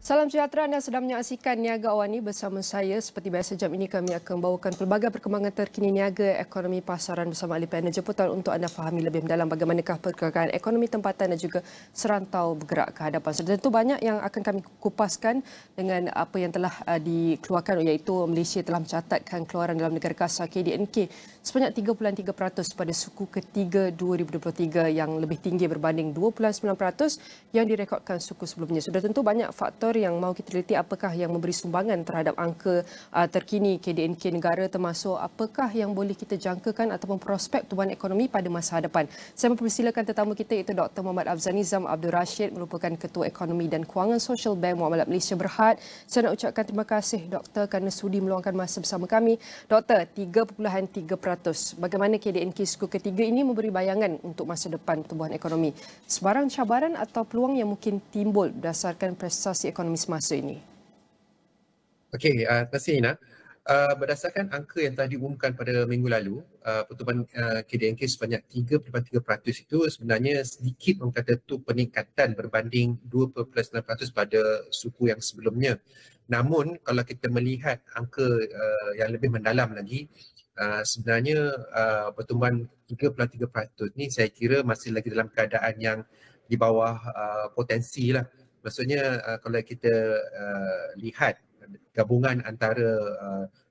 Salam sejahtera, anda sedang menyaksikan Niaga Awani bersama saya. Seperti biasa, jam ini kami akan membawakan pelbagai perkembangan terkini niaga, ekonomi pasaran bersama ahli panel jemputan untuk anda fahami lebih mendalam bagaimanakah pergerakan ekonomi tempatan dan juga serantau bergerak ke hadapan. So, tentu banyak yang akan kami kupaskan dengan apa yang telah dikeluarkan, iaitu Malaysia telah mencatatkan keluaran dalam negara kasar KDNK sebanyak 3.3% pada suku ketiga 2023 yang lebih tinggi berbanding 2.9% yang direkodkan suku sebelumnya. Sudah tentu banyak faktor yang mahu kita teliti apakah yang memberi sumbangan terhadap angka terkini KDNK negara, termasuk apakah yang boleh kita jangkakan ataupun prospek pertumbuhan ekonomi pada masa hadapan. Saya mempersilakan tetamu kita iaitu Dr. Muhammad Afzal Nizam Abdul Rashid, merupakan Ketua Ekonomi dan Kewangan Sosial Bank Muamalat Malaysia Berhad. Saya nak ucapkan terima kasih Doktor kerana sudi meluangkan masa bersama kami. Doktor, 3.3%. Bagaimana KDNK suku ketiga ini memberi bayangan untuk masa depan pertumbuhan ekonomi? Sebarang cabaran atau peluang yang mungkin timbul berdasarkan prestasi ekonomi semasa ini? Okey, terima kasih Ina. Berdasarkan angka yang telah diumumkan pada minggu lalu, pertumbuhan KDNK sebanyak 3.3% itu sebenarnya sedikit orang kata tu peningkatan berbanding 2.9% pada suku yang sebelumnya. Namun kalau kita melihat angka yang lebih mendalam lagi, sebenarnya pertumbuhan 3.3% ni saya kira masih lagi dalam keadaan yang di bawah potensi lah. Maksudnya kalau kita lihat gabungan antara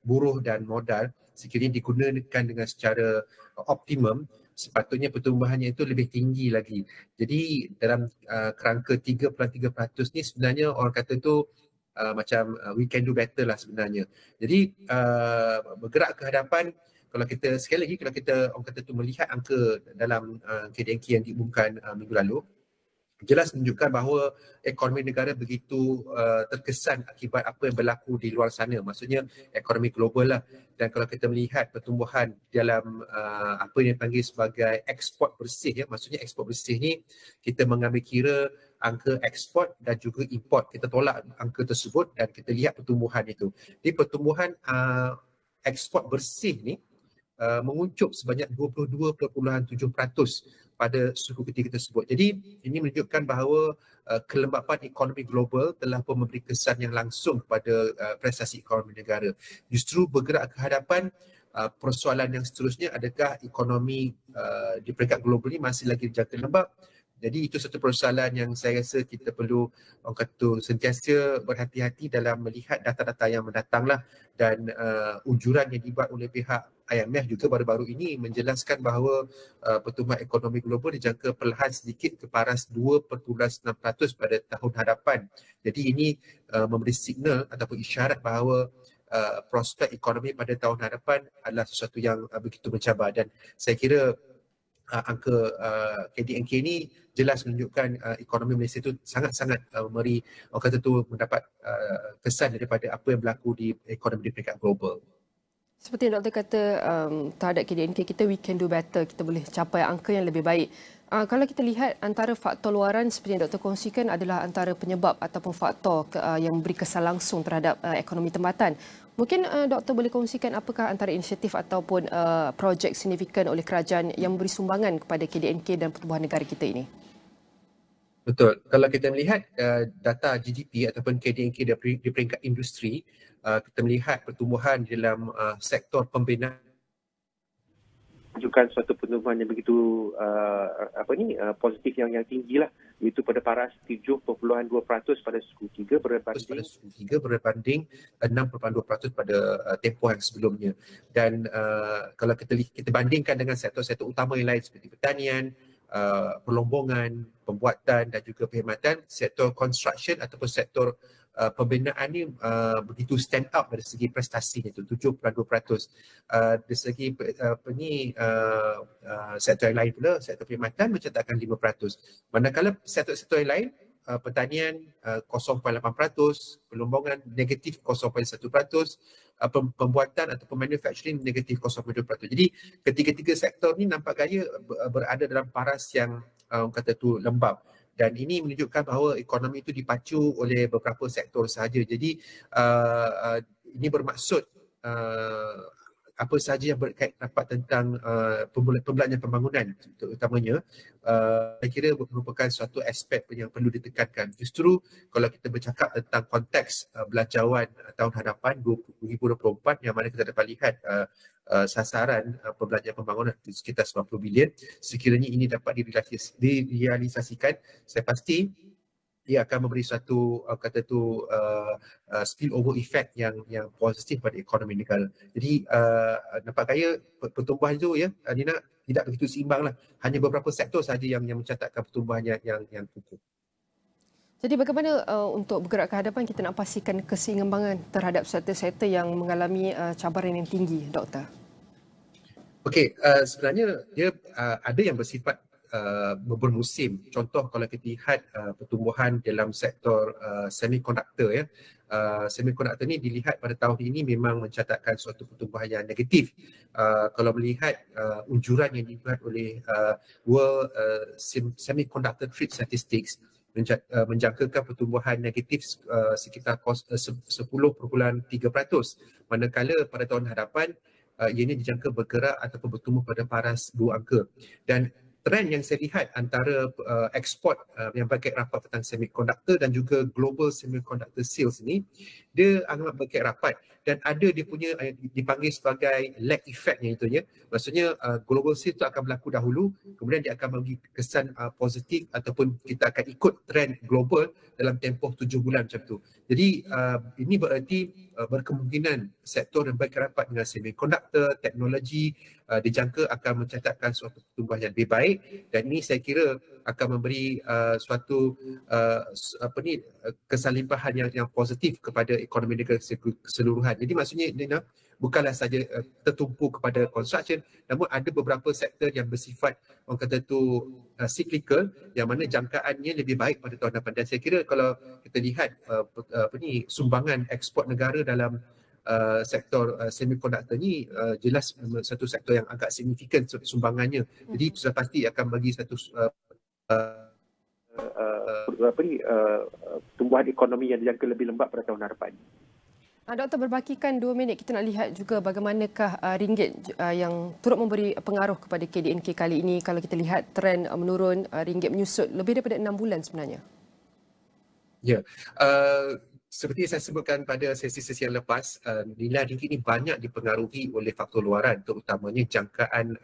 buruh dan modal sekiranya digunakan dengan secara optimum, sepatutnya pertumbuhannya itu lebih tinggi lagi. Jadi dalam kerangka 3.3% ni sebenarnya orang kata tu macam we can do better lah sebenarnya. Jadi bergerak ke hadapan, kalau kita sekali lagi kalau kita orang kata tu melihat angka dalam KDNK yang diumumkan minggu lalu, jelas menunjukkan bahawa ekonomi negara begitu terkesan akibat apa yang berlaku di luar sana, maksudnya ekonomi global lah. Dan kalau kita melihat pertumbuhan dalam apa yang dipanggil sebagai ekspor bersih, ya, maksudnya ekspor bersih ni kita mengambil kira angka ekspor dan juga import, kita tolak angka tersebut dan kita lihat pertumbuhan itu. Jadi pertumbuhan ekspor bersih ni menguncup sebanyak 22.7% pada suku ketiga tersebut. Jadi ini menunjukkan bahawa kelembapan ekonomi global telah pun memberi kesan yang langsung kepada prestasi ekonomi negara. Justru bergerak ke hadapan, persoalan yang seterusnya, adakah ekonomi di peringkat global ini masih lagi dijangka lembab? Jadi itu satu persoalan yang saya rasa kita perlu orang kata sentiasa berhati-hati dalam melihat data-data yang mendatanglah. Dan ujuran yang dibuat oleh pihak IMF juga baru-baru ini menjelaskan bahawa pertumbuhan ekonomi global dijangka perlahan sedikit ke paras 2.6% pada tahun hadapan. Jadi ini memberi signal ataupun isyarat bahawa prospek ekonomi pada tahun hadapan adalah sesuatu yang begitu mencabar. Dan saya kira angka KDNK ini jelas menunjukkan ekonomi Malaysia itu sangat-sangat memberi, orang kata tu, mendapat kesan daripada apa yang berlaku di ekonomi di peringkat global. Seperti yang doktor kata, terhadap KDNK kita, we can do better, kita boleh capai angka yang lebih baik. Kalau kita lihat antara faktor luaran seperti yang doktor kongsikan adalah antara penyebab ataupun faktor yang memberi kesan langsung terhadap ekonomi tempatan. Mungkin doktor boleh kongsikan apakah antara inisiatif ataupun projek signifikan oleh kerajaan yang memberi sumbangan kepada KDNK dan pertumbuhan negara kita ini? Betul. Kalau kita melihat data GDP ataupun KDNK di peringkat industri, kita melihat pertumbuhan di dalam sektor pembinaan menunjukkan suatu pertumbuhan yang begitu positif yang tinggi lah, iaitu pada paras 7.2% pada suku 3 berbanding 6.2% pada tempoh yang sebelumnya. Dan kalau kita bandingkan dengan sektor-sektor utama yang lain seperti pertanian, perlombongan, pembuatan dan juga perkhidmatan, sektor construction ataupun sektor pembinaan ni begitu stand out dari segi prestasinya itu 7.2%. Dari segi sektor yang lain pula, sektor perkhidmatan mencatatkan 5%. Manakala sektor-sektor yang lain, pertanian 0.8%, perlombongan negatif 0.1%, pembuatan ataupun manufacturing negatif 0.2%. Jadi ketiga-tiga sektor ni nampak gaya berada dalam paras yang kata tu lembab. Dan ini menunjukkan bahawa ekonomi itu dipacu oleh beberapa sektor sahaja. Jadi ini bermaksud apa sahaja yang berkait rapat tentang pembelanjaan pembangunan terutamanya, saya kira merupakan suatu aspek yang perlu ditekankan. Justru kalau kita bercakap tentang konteks belanjawan tahun hadapan 2024 yang mana kita dapat lihat sasaran perbelanjaan pembangunan sekitar 90 bilion, sekiranya ini dapat direalisasikan, saya pasti ia akan memberi suatu spillover effect yang positif pada ekonomi negara. Jadi nampak gaya pertumbuhan itu ya Nina tidak begitu seimbang lah. Hanya beberapa sektor sahaja yang mencatatkan pertumbuhan yang kukuh. Jadi bagaimana untuk bergerak ke hadapan kita nak pastikan keseimbangan terhadap sektor-sektor yang mengalami cabaran yang tinggi, Doktor? Okey, sebenarnya dia ada yang bersifat bermusim. Contoh kalau kita lihat pertumbuhan dalam sektor semiconductor ya. Semiconductor ni dilihat pada tahun ini memang mencatatkan suatu pertumbuhan yang negatif. Kalau melihat unjuran yang dibuat oleh World Semiconductor Trade Statistics menjangkakan pertumbuhan negatif sekitar 10.3%, manakala pada tahun hadapan ianya dijangka bergerak ataupun bertumbuh pada paras 2 angka. Dan trend yang saya lihat antara ekspor yang berkait rapat tentang semiconductor dan juga global semiconductor sales ni, dia amat berkait rapat dan ada dia punya dipanggil sebagai lag effect yang itunya. Maksudnya global sales tu akan berlaku dahulu, kemudian dia akan bagi kesan positif ataupun kita akan ikut trend global dalam tempoh 7 bulan macam tu. Jadi ini bererti berkemungkinan sektor yang berkait rapat dengan semiconductor, teknologi dijangka akan mencatatkan suatu pertumbuhan yang lebih baik, dan ini saya kira akan memberi suatu kesalimpahan yang positif kepada ekonomi negara keseluruhan. Jadi maksudnya Nina, bukanlah saja tertumpu kepada construction, namun ada beberapa sektor yang bersifat orang kata tu cyclical yang mana jangkaannya lebih baik pada tahun depan. Dan saya kira kalau kita lihat sumbangan ekspor negara dalam sektor semiconductor ni jelas satu sektor yang agak signifikan sumbangannya. Jadi sudah pasti akan bagi satu tumbuhan ekonomi yang dijangka lebih lembat pada tahun hadapan. Doktor, berbakikan 2 minit, kita nak lihat juga bagaimanakah ringgit yang turut memberi pengaruh kepada KDNK kali ini. Kalau kita lihat trend menurun, ringgit menyusut lebih daripada 6 bulan sebenarnya. Ya, seperti yang saya sebutkan pada sesi-sesi yang lepas, nilai ringgit ini banyak dipengaruhi oleh faktor luaran, terutamanya jangkaan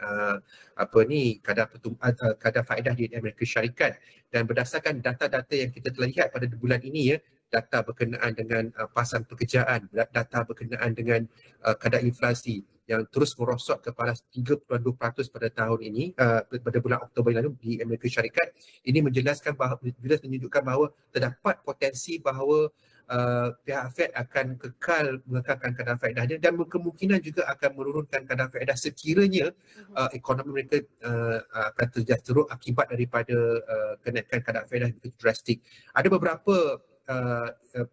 kadar faedah di Amerika Syarikat. Dan berdasarkan data-data yang kita telah lihat pada bulan ini ya, data berkenaan dengan pasaran pekerjaan, data berkenaan dengan kadar inflasi yang terus merosot ke paras 3.2% pada tahun ini, pada bulan Oktober lalu di Amerika Syarikat. Ini menjelaskan bahawa, menunjukkan bahawa terdapat potensi bahawa pihak Fed akan kekal mengekalkan kadar faedahnya dan kemungkinan juga akan menurunkan kadar faedah sekiranya ekonomi mereka akan terjejas teruk akibat daripada kenaikan kadar faedah begitu drastik. Ada beberapa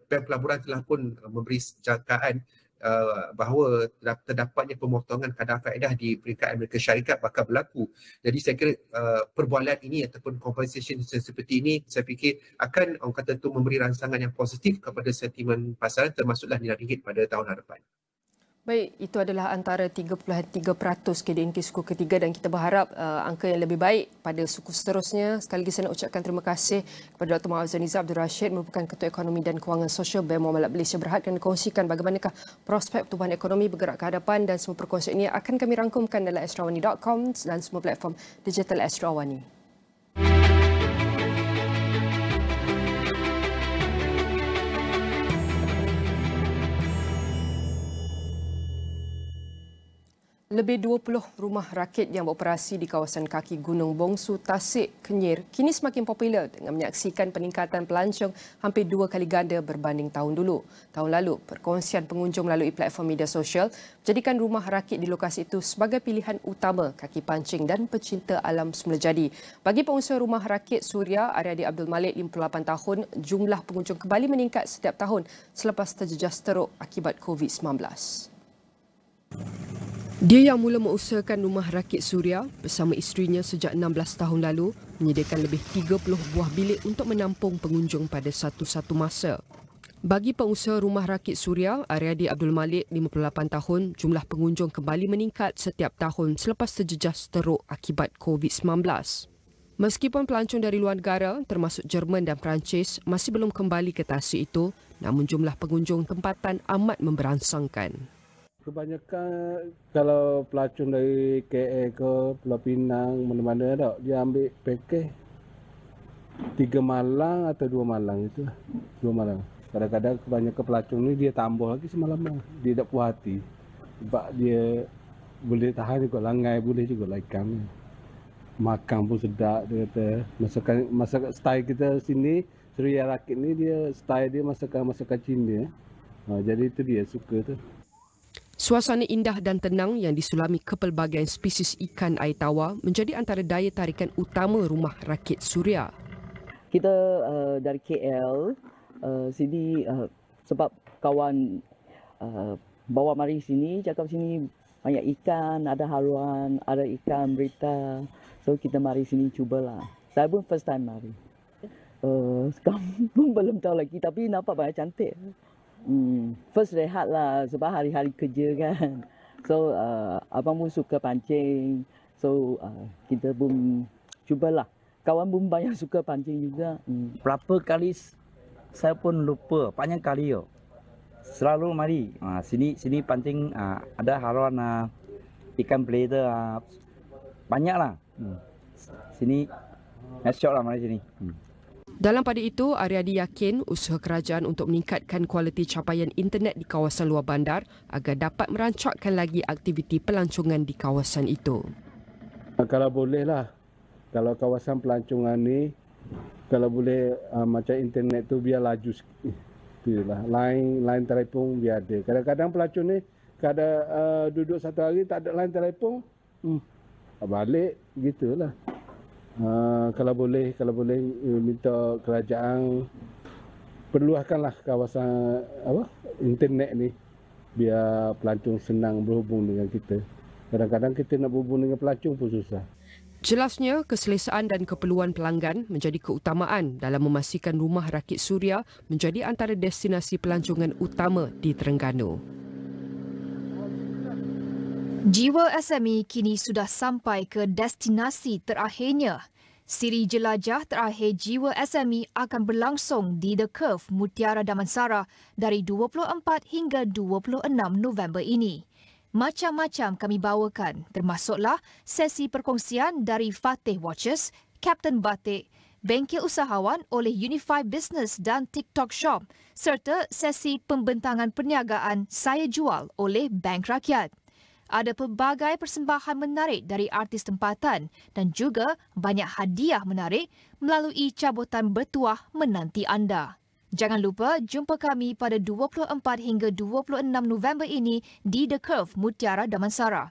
bank pelaburan telah pun memberi jangkaan bahawa terdapatnya pemotongan kadar faedah di peringkat Amerika Syarikat bakal berlaku. Jadi saya kira perbualan ini ataupun compensation seperti ini saya fikir akan orang kata tu memberi rangsangan yang positif kepada sentimen pasaran termasuklah nilai ringgit pada tahun hadapan. Baik, itu adalah antara 3.3% KDNK suku ketiga dan kita berharap angka yang lebih baik pada suku seterusnya. Sekali lagi saya nak ucapkan terima kasih kepada Dr. Muhammad Zaniza Abdul Rashid, merupakan Ketua Ekonomi dan Kewangan Sosial BEM Muamalat Malaysia Berhad, dan kongsikan bagaimanakah prospek pertumbuhan ekonomi bergerak ke hadapan, dan semua perkongsian ini akan kami rangkumkan dalam astrawani.com dan semua platform digital Astrawani. Lebih 20 rumah rakit yang beroperasi di kawasan kaki Gunung Bongsu, Tasik, Kenyir kini semakin popular dengan menyaksikan peningkatan pelancong hampir 2 kali ganda berbanding tahun lalu. Perkongsian pengunjung melalui platform media sosial menjadikan rumah rakit di lokasi itu sebagai pilihan utama kaki pancing dan pecinta alam semula jadi. Bagi pengusaha rumah rakit Suria, Aryadi Abdul Malik, 58 tahun, jumlah pengunjung kembali meningkat setiap tahun selepas terjejas teruk akibat COVID-19. Dia yang mula mengusahakan rumah rakit Suria bersama isterinya sejak 16 tahun lalu menyediakan lebih 30 buah bilik untuk menampung pengunjung pada satu-satu masa. Bagi pengusaha rumah rakit suria, Aryadi Abdul Malik, 58 tahun, jumlah pengunjung kembali meningkat setiap tahun selepas terjejas teruk akibat COVID-19. Meskipun pelancong dari luar negara, termasuk Jerman dan Perancis, masih belum kembali ke tasik itu, namun jumlah pengunjung tempatan amat memberangsangkan. Kebanyakan kalau pelancong dari KL ke Pulau Pinang, mana-mana tak, dia ambil pakej 3 malam atau 2 malam itu. 2 malam. Kadang-kadang kebanyakan pelancong ni dia tambah lagi semalam. Dia tak puas hati. Sebab dia boleh tahan juga langai, boleh juga ikan. Makan pun sedap dia kata. Masakan style kita sini, Suria Rakit ni dia style dia masakan Cina. Jadi itu dia suka tu. Suasana indah dan tenang yang disulami kepelbagaian spesies ikan air tawar menjadi antara daya tarikan utama rumah rakit suria. Kita dari KL sini sebab kawan bawa mari sini, cakap sini banyak ikan, ada haluan, ada ikan berita. So kita mari sini cubalah. Saya pun first time mari. Sekarang pun belum tahu lagi tapi nampak banyak cantik. First rehat lah sebab hari-hari kerja kan. So abang pun suka pancing. So kita pun cubalah. Kawan pun banyak suka pancing juga. Berapa kali saya pun lupa, banyak kali yo. Selalu mari. Sini pancing ada haluan ikan beleda banyaklah. Sini syok lah mari sini. Dalam pada itu, Aryadi yakin usaha kerajaan untuk meningkatkan kualiti capaian internet di kawasan luar bandar agar dapat merancakkan lagi aktiviti pelancongan di kawasan itu. Kalau boleh lah, kalau kawasan pelancongan ni, kalau boleh macam internet tu biar laju sikit. Itulah, line telefon biar ada. Kadang-kadang pelancong ni, duduk satu hari tak ada line telefon, balik gitulah. Kalau boleh minta kerajaan perluaskanlah kawasan internet ni biar pelancong senang berhubung dengan kita. Kadang-kadang kita nak berhubung dengan pelancong pun susah. Jelasnya, keselesaan dan keperluan pelanggan menjadi keutamaan dalam memastikan rumah rakit suria menjadi antara destinasi pelancongan utama di Terengganu. Jiwa SME kini sudah sampai ke destinasi terakhirnya. Siri jelajah terakhir Jiwa SME akan berlangsung di The Curve, Mutiara Damansara dari 24 hingga 26 November ini. Macam-macam kami bawakan, termasuklah sesi perkongsian dari Fatih Watches, Captain Batik, Bengkel Usahawan oleh Unify Business dan TikTok Shop, serta sesi pembentangan perniagaan Saya Jual oleh Bank Rakyat. Ada pelbagai persembahan menarik dari artis tempatan dan juga banyak hadiah menarik melalui cabutan bertuah menanti anda. Jangan lupa jumpa kami pada 24 hingga 26 November ini di The Curve, Mutiara Damansara.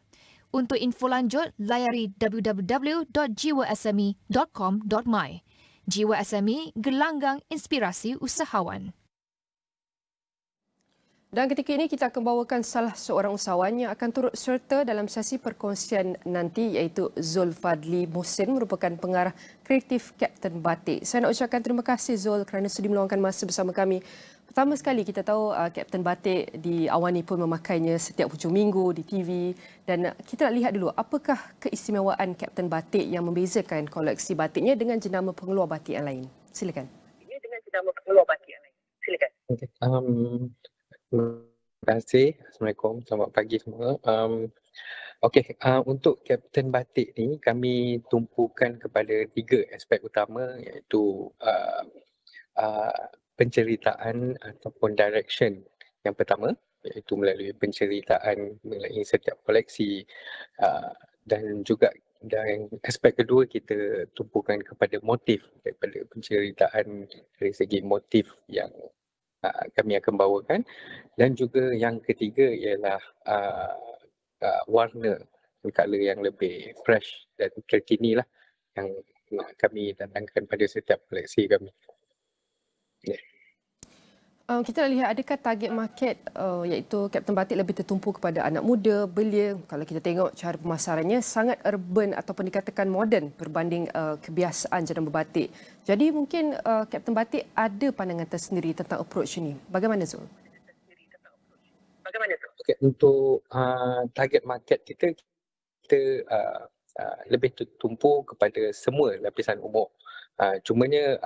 Untuk info lanjut, layari www.jiwasme.com.my. Jiwa SME, gelanggang inspirasi usahawan. Dan ketika ini kita akan bawakan salah seorang usahawan yang akan turut serta dalam sesi perkongsian nanti iaitu Zul Fadli Muhsin merupakan pengarah kreatif Captain Batik. Saya nak ucapkan terima kasih Zul kerana sudi meluangkan masa bersama kami. Pertama sekali kita tahu Captain Batik di Awani pun memakainya setiap hujung minggu di TV dan kita nak lihat dulu apakah keistimewaan Captain Batik yang membezakan koleksi batiknya dengan jenama pengeluar batik yang lain. Silakan. Okay. Terima kasih. Assalamualaikum. Selamat pagi semua. Untuk Captain Batik ni kami tumpukan kepada 3 aspek utama iaitu penceritaan ataupun direction. Yang pertama iaitu melalui penceritaan mengenai setiap koleksi dan aspek kedua kita tumpukan kepada motif daripada penceritaan dari segi motif yang kami akan bawakan dan juga yang ketiga ialah warna color yang lebih fresh dan terkini lah yang kami datangkan pada setiap koleksi kami. Kita nak lihat adakah target market iaitu Kapten Batik lebih tertumpu kepada anak muda, belia. Kalau kita tengok cara pemasarannya sangat urban ataupun dikatakan moden berbanding kebiasaan jenama batik. Jadi mungkin Kapten Batik ada pandangan tersendiri tentang approach ini. Bagaimana Zul? Okay, untuk target market kita lebih tertumpu kepada semua lapisan umur. Cumanya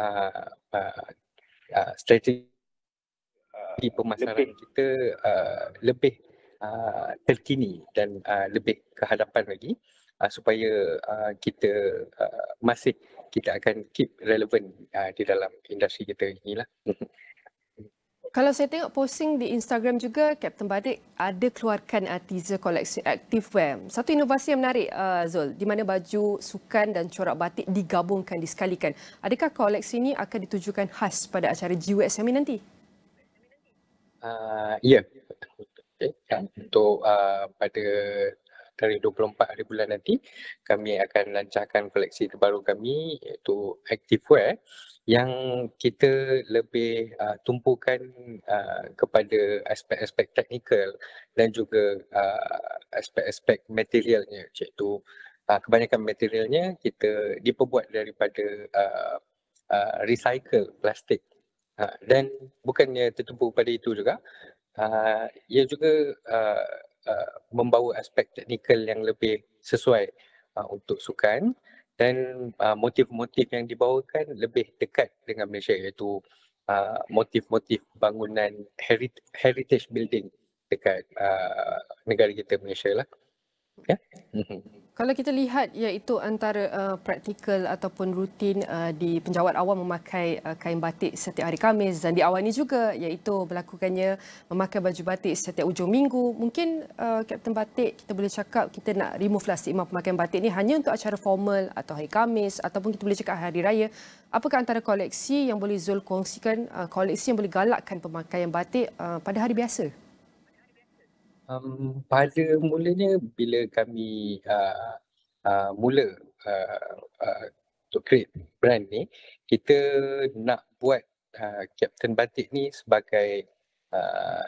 strategi pemasaran kita lebih terkini dan lebih ke hadapan lagi supaya kita masih kita akan keep relevant di dalam industri kita inilah. Kalau saya tengok posting di Instagram juga, Kapten Batik ada keluarkan teaser koleksi activewear. Satu inovasi yang menarik Zul, di mana baju, sukan dan corak batik digabungkan, disekalikan. Adakah koleksi ini akan ditujukan khas pada acara GWSME nanti? Ya, untuk pada tarikh 24 hari bulan nanti kami akan lancarkan koleksi terbaru kami iaitu activewear yang kita lebih tumpukan kepada aspek-aspek teknikal dan juga aspek-aspek materialnya, iaitu kebanyakan materialnya kita diperbuat daripada recycle plastik. Dan bukannya tertumpu pada itu juga, ia juga membawa aspek teknikal yang lebih sesuai untuk sukan dan motif-motif yang dibawakan lebih dekat dengan Malaysia, iaitu motif-motif bangunan heritage building dekat negara kita Malaysia lah. Ya. Kalau kita lihat iaitu antara praktikal ataupun rutin di penjawat awam memakai kain batik setiap hari Khamis dan di awal ini juga iaitu melakukannya memakai baju batik setiap hujung minggu. Mungkin Kapten Batik kita boleh cakap kita nak remove lah stigma pemakaian batik ni hanya untuk acara formal atau hari Khamis ataupun kita boleh cakap hari raya. Apakah antara koleksi yang boleh Zul kongsikan, koleksi yang boleh galakkan pemakaian batik pada hari biasa? Pada mulanya bila kami mula untuk create brand ni, kita nak buat Kapten Batik ni sebagai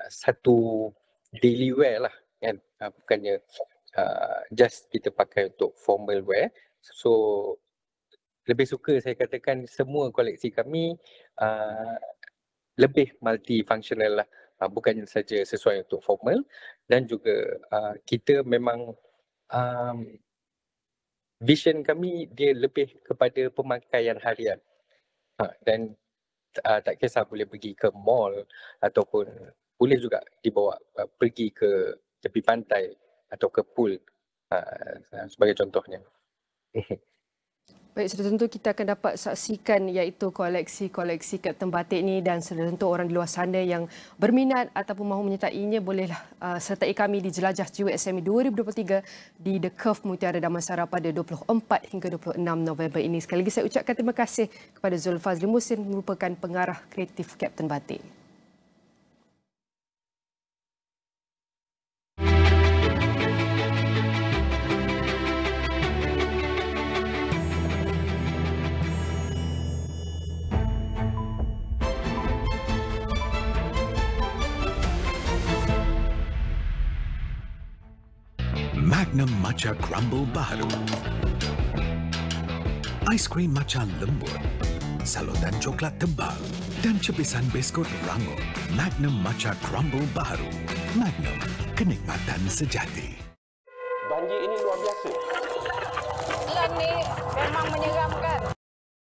satu daily wear lah kan, bukannya just kita pakai untuk formal wear. So lebih suka saya katakan semua koleksi kami lebih multifunctional lah, bukan saja sesuai untuk formal dan juga kita memang vision kami dia lebih kepada pemakaian harian dan tak kisah boleh pergi ke mall ataupun boleh juga dibawa pergi ke tepi pantai atau ke pool sebagai contohnya. Baik, sudah tentu kita akan dapat saksikan iaitu koleksi-koleksi Kapten Batik ni dan sudah tentu orang di luar sana yang berminat ataupun mahu menyertainya bolehlah sertai kami di Jelajah GWSME 2023 di The Curve Mutiara Damansara pada 24 hingga 26 November ini. Sekali lagi saya ucapkan terima kasih kepada Zul Fazli Muhsin merupakan pengarah kreatif Kapten Batik. Magnum Matcha Crumble baru. Aiskrim matcha lembut, salutan coklat tebal dan cepisan biskut rangup. Magnum Matcha Crumble baru. Magnum, kenikmatan sejati. Banjir ini luar biasa. Lan ni memang menyeramkan.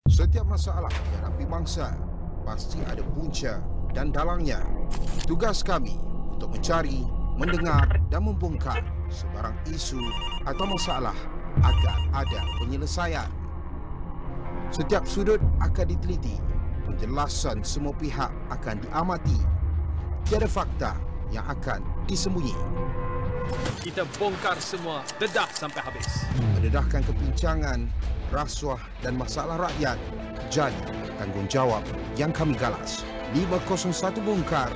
Setiap masalah dihadapi bangsa pasti ada punca dan dalangnya. Tugas kami untuk mencari, mendengar dan membongkar sebarang isu atau masalah agar ada penyelesaian. Setiap sudut akan diteliti, penjelasan semua pihak akan diamati. Tiada fakta yang akan disembunyi. Kita bongkar semua, dedah sampai habis. Mendedahkan kepincangan, rasuah dan masalah rakyat jadi tanggungjawab yang kami galas. 501 Bongkar,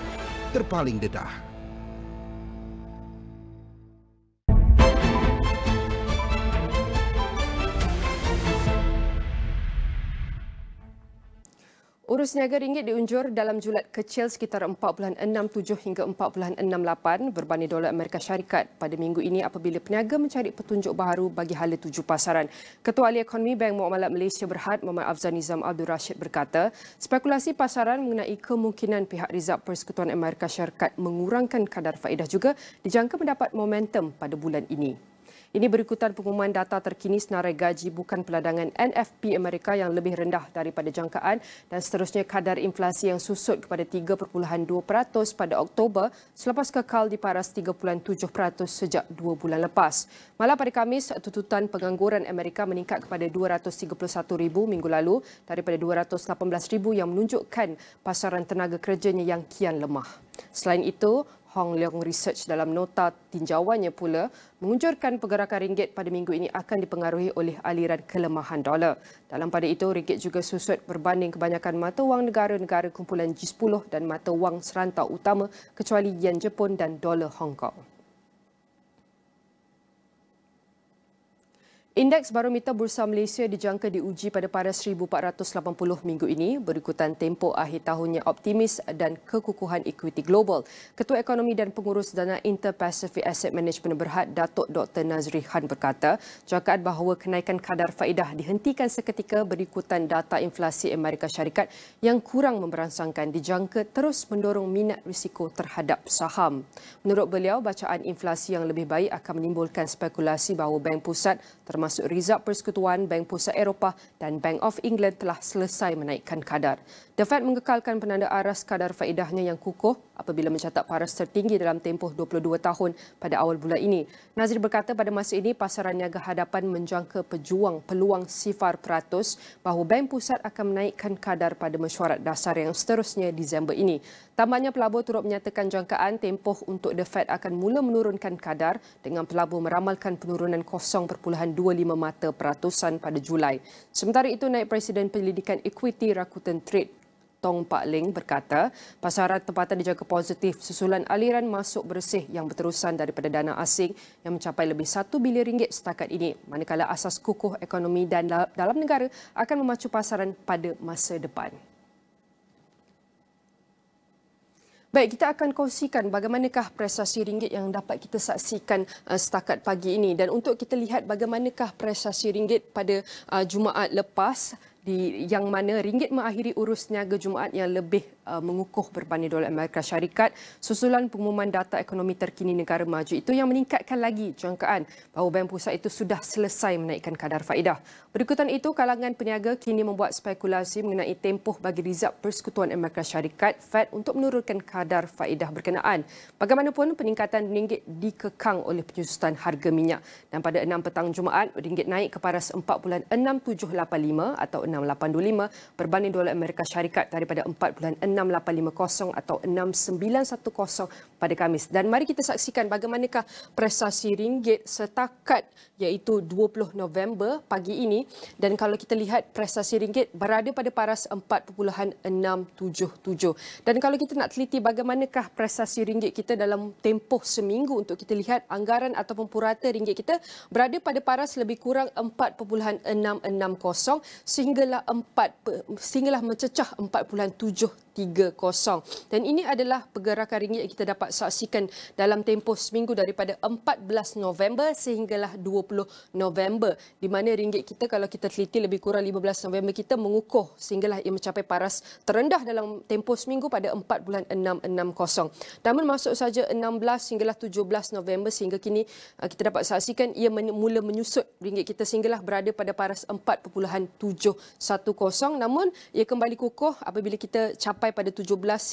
terpaling dedah. Urus niaga ringgit diunjur dalam julat kecil sekitar 4.67 hingga 4.68 berbanding dolar Amerika Syarikat pada minggu ini apabila peniaga mencari petunjuk baharu bagi hala tuju pasaran. Ketua Ahli Ekonomi Bank Muamalat Malaysia Berhad Muhammad Afzal Nizam Abdul Rashid berkata, spekulasi pasaran mengenai kemungkinan pihak Rizab Persekutuan Amerika Syarikat mengurangkan kadar faedah juga dijangka mendapat momentum pada bulan ini. Ini berikutan pengumuman data terkini senarai gaji bukan peladangan NFP Amerika yang lebih rendah daripada jangkaan dan seterusnya kadar inflasi yang susut kepada 3.2% pada Oktober selepas kekal di paras 3.7% sejak 2 bulan lepas. Malah pada Khamis, tuntutan pengangguran Amerika meningkat kepada 231,000 minggu lalu daripada 218,000 yang menunjukkan pasaran tenaga kerjanya yang kian lemah. Selain itu, Hong Leong Research dalam nota tinjauannya pula mengunjurkan pergerakan ringgit pada minggu ini akan dipengaruhi oleh aliran kelemahan dolar. Dalam pada itu, ringgit juga susut berbanding kebanyakan mata wang negara-negara kumpulan G10 dan mata wang serantau utama kecuali yen Jepun dan dolar Hong Kong. Indeks barometer Bursa Malaysia dijangka diuji pada paras 1,480 minggu ini berikutan tempoh akhir tahunnya optimis dan kekukuhan ekuiti global. Ketua Ekonomi dan Pengurus Dana Inter-Pacific Asset Management Berhad Datuk Dr. Nazri Khan berkata, jangkaan bahawa kenaikan kadar faedah dihentikan seketika berikutan data inflasi Amerika Syarikat yang kurang memberangsangkan dijangka terus mendorong minat risiko terhadap saham. Menurut beliau, bacaan inflasi yang lebih baik akan menimbulkan spekulasi bahawa Bank Pusat termasuk Rizab Persekutuan, Bank Pusat Eropah dan Bank of England telah selesai menaikkan kadar. The Fed mengekalkan penanda aras kadar faedahnya yang kukuh apabila mencatat paras tertinggi dalam tempoh 22 tahun pada awal bulan ini. Nazri berkata pada masa ini pasaran niaga hadapan menjangka peluang sifar peratus bahawa Bank Pusat akan menaikkan kadar pada mesyuarat dasar yang seterusnya Disember ini. Tambahnya pelabur turut menyatakan jangkaan tempoh untuk The Fed akan mula menurunkan kadar dengan pelabur meramalkan penurunan 0.25 mata peratusan pada Julai. Sementara itu, Naib Presiden Penyelidikan Ekuiti Rakuten Trade Tong Pak Ling berkata, pasaran tempatan dijangka positif susulan aliran masuk bersih yang berterusan daripada dana asing yang mencapai lebih 1 bilion ringgit setakat ini, manakala asas kukuh ekonomi dan dalam negara akan memacu pasaran pada masa depan. Baik, kita akan kongsikan bagaimanakah prestasi ringgit yang dapat kita saksikan setakat pagi ini. Dan untuk kita lihat bagaimanakah prestasi ringgit pada Jumaat lepas, yang mana ringgit mengakhiri urus niaga Jumaat yang lebih mengukuh berbanding dolar Amerika Syarikat susulan pengumuman data ekonomi terkini negara maju itu yang meningkatkan lagi jangkaan bahawa Bank Pusat itu sudah selesai menaikkan kadar faedah. Berikutan itu, kalangan peniaga kini membuat spekulasi mengenai tempoh bagi Rizab Persekutuan Amerika Syarikat Fed untuk menurunkan kadar faedah berkenaan. Bagaimanapun, peningkatan ringgit dikekang oleh penyusutan harga minyak dan pada 6 petang Jumaat ringgit naik ke paras 4.6785 atau 6.825 berbanding dolar Amerika Syarikat daripada 4.6850 atau 6.910 pada Khamis. Dan mari kita saksikan bagaimanakah prestasi ringgit setakat iaitu 20 November pagi ini. Dan kalau kita lihat prestasi ringgit berada pada paras 4.677. Dan kalau kita nak teliti bagaimanakah prestasi ringgit kita dalam tempoh seminggu untuk kita lihat anggaran ataupun purata ringgit kita berada pada paras lebih kurang 4.660 sehinggalah mencecah 4.730. Dan ini adalah pergerakan ringgit yang kita dapat saksikan dalam tempoh seminggu daripada 14 November sehinggalah 20 November, di mana ringgit kita kalau kita teliti lebih kurang 15 November kita mengukuh sehinggalah ia mencapai paras terendah dalam tempoh seminggu pada 4.660. Namun masuk saja 16 hinggalah 17 November sehingga kini kita dapat saksikan ia mula menyusut ringgit kita sehinggalah berada pada paras 4.710. Namun ia kembali kukuh apabila kita capai pada 17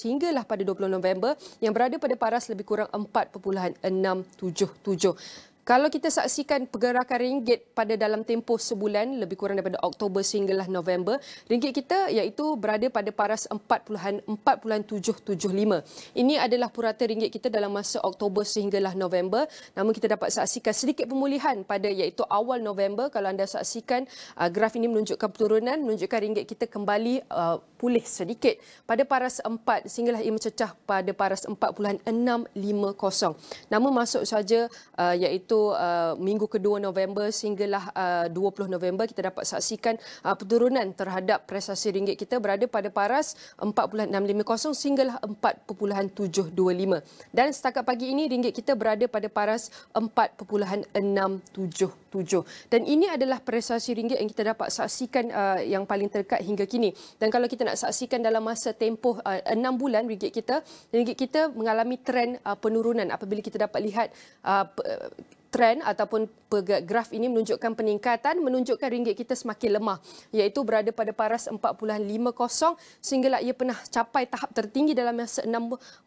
hinggalah pada 20 November yang berada pada paras lebih kurang 4.677. Kalau kita saksikan pergerakan ringgit pada dalam tempoh sebulan lebih kurang daripada Oktober sehinggalah November, ringgit kita iaitu berada pada paras 4.775. Ini adalah purata ringgit kita dalam masa Oktober sehinggalah November. Namun kita dapat saksikan sedikit pemulihan pada iaitu awal November. Kalau anda saksikan graf ini menunjukkan penurunan, menunjukkan ringgit kita kembali pulih sedikit pada paras 4 sehinggalah ia mencecah pada paras 4.650. Namun masuk saja iaitu iaitu minggu kedua November sehinggalah 20 November, kita dapat saksikan penurunan terhadap prestasi ringgit kita berada pada paras 4.650 sehinggalah 4.725. Dan setakat pagi ini ringgit kita berada pada paras 4.677. Dan ini adalah prestasi ringgit yang kita dapat saksikan yang paling terdekat hingga kini. Dan kalau kita nak saksikan dalam masa tempoh 6 bulan ringgit kita mengalami trend penurunan. Apabila kita dapat lihat trend ataupun graf ini menunjukkan peningkatan, menunjukkan ringgit kita semakin lemah, iaitu berada pada paras 4.50 sehinggalah ia pernah capai tahap tertinggi dalam masa 6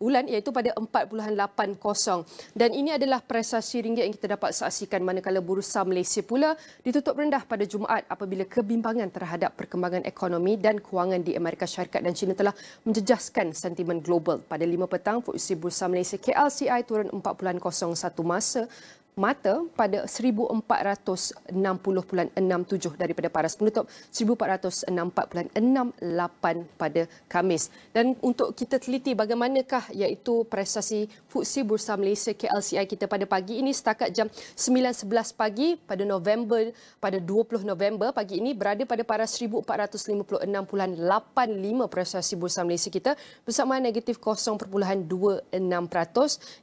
bulan iaitu pada 4.80. Dan ini adalah prestasi ringgit yang kita dapat saksikan, manakala Bursa Malaysia pula ditutup rendah pada Jumaat apabila kebimbangan terhadap perkembangan ekonomi dan kewangan di Amerika Syarikat dan China telah menjejaskan sentimen global. Pada 5 petang, FTSE Bursa Malaysia KLCI turun 4.01 mata pada 1460.67 daripada paras penutup 1464.68 pada Khamis. Dan untuk kita teliti bagaimanakah iaitu prestasi FTSE Bursa Malaysia KLCI kita pada pagi ini, setakat jam 9.11 pagi pada 20 November pagi ini berada pada paras 1456.85 prestasi Bursa Malaysia kita bersama negatif 0.26%,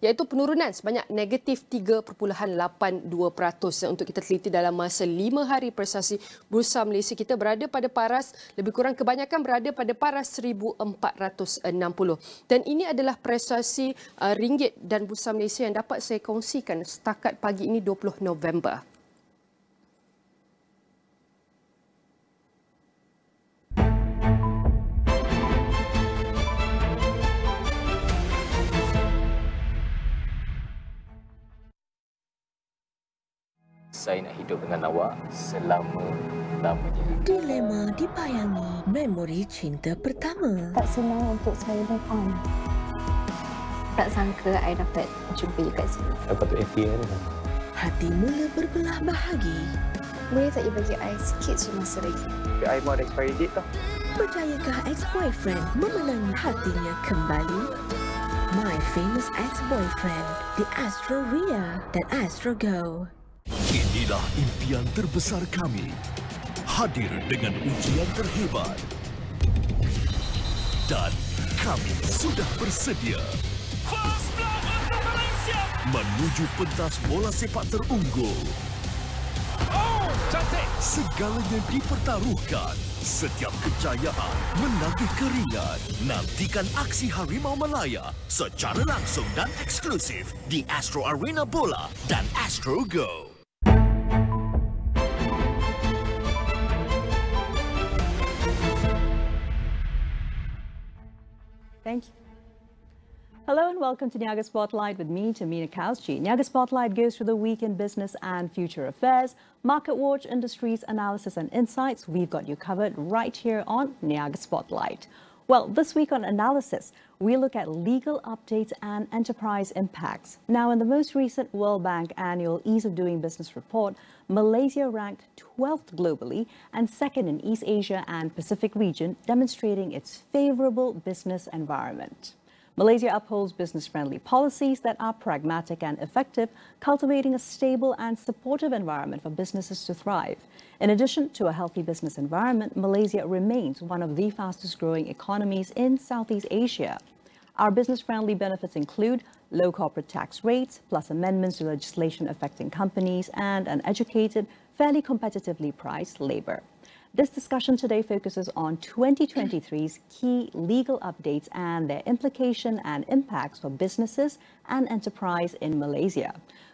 iaitu penurunan sebanyak negatif 3.82%. Untuk kita teliti dalam masa 5 hari prestasi Bursa Malaysia kita berada pada paras, lebih kurang kebanyakan berada pada paras 1460. Dan ini adalah prestasi ringgit dan Bursa Malaysia yang dapat saya kongsikan setakat pagi ini 20 November. Saya nak hidup dengan awak selama-lamanya. Dilema dibayangi memori cinta pertama. Tak senang untuk saya move on. Tak sangka I dapat jumpa you kat sini. Dapat tu ATM kan? Hati mula berbelah bahagi. Boleh tak you bagi I sikit je masa lagi? I mau ada expiry date tau. Percayakah ex-boyfriend memenangi hatinya kembali? My Famous Ex-Boyfriend, The Astro Ria dan Astro Go. Inilah impian terbesar kami. Hadir dengan ujian terhebat. Dan kami sudah bersedia. First blood untuk Malaysia. Menuju pentas bola sepak terunggul. Oh, cantik. Segalanya dipertaruhkan. Setiap kejayaan menagih keringat. Nantikan aksi Harimau Malaya secara langsung dan eksklusif di Astro Arena Bola dan Astro Go. Thank you. Hello and welcome to Niaga Spotlight with me, Tamina Kauschi. Niaga Spotlight goes through the week in business and future affairs, market watch, industries, analysis and insights. We've got you covered right here on Niaga Spotlight. Well, this week on Analysis, we look at legal updates and enterprise impacts. Now, in the most recent World Bank annual Ease of Doing Business report, Malaysia ranked 12th globally and second in East Asia and Pacific region, demonstrating its favorable business environment. Malaysia upholds business-friendly policies that are pragmatic and effective, cultivating a stable and supportive environment for businesses to thrive. In addition to a healthy business environment, Malaysia remains one of the fastest-growing economies in Southeast Asia. Our business-friendly benefits include low corporate tax rates, plus amendments to legislation affecting companies, and an educated, fairly competitively priced labour. This discussion today focuses on 2023's key legal updates and their implication and impacts for businesses and enterprise in Malaysia.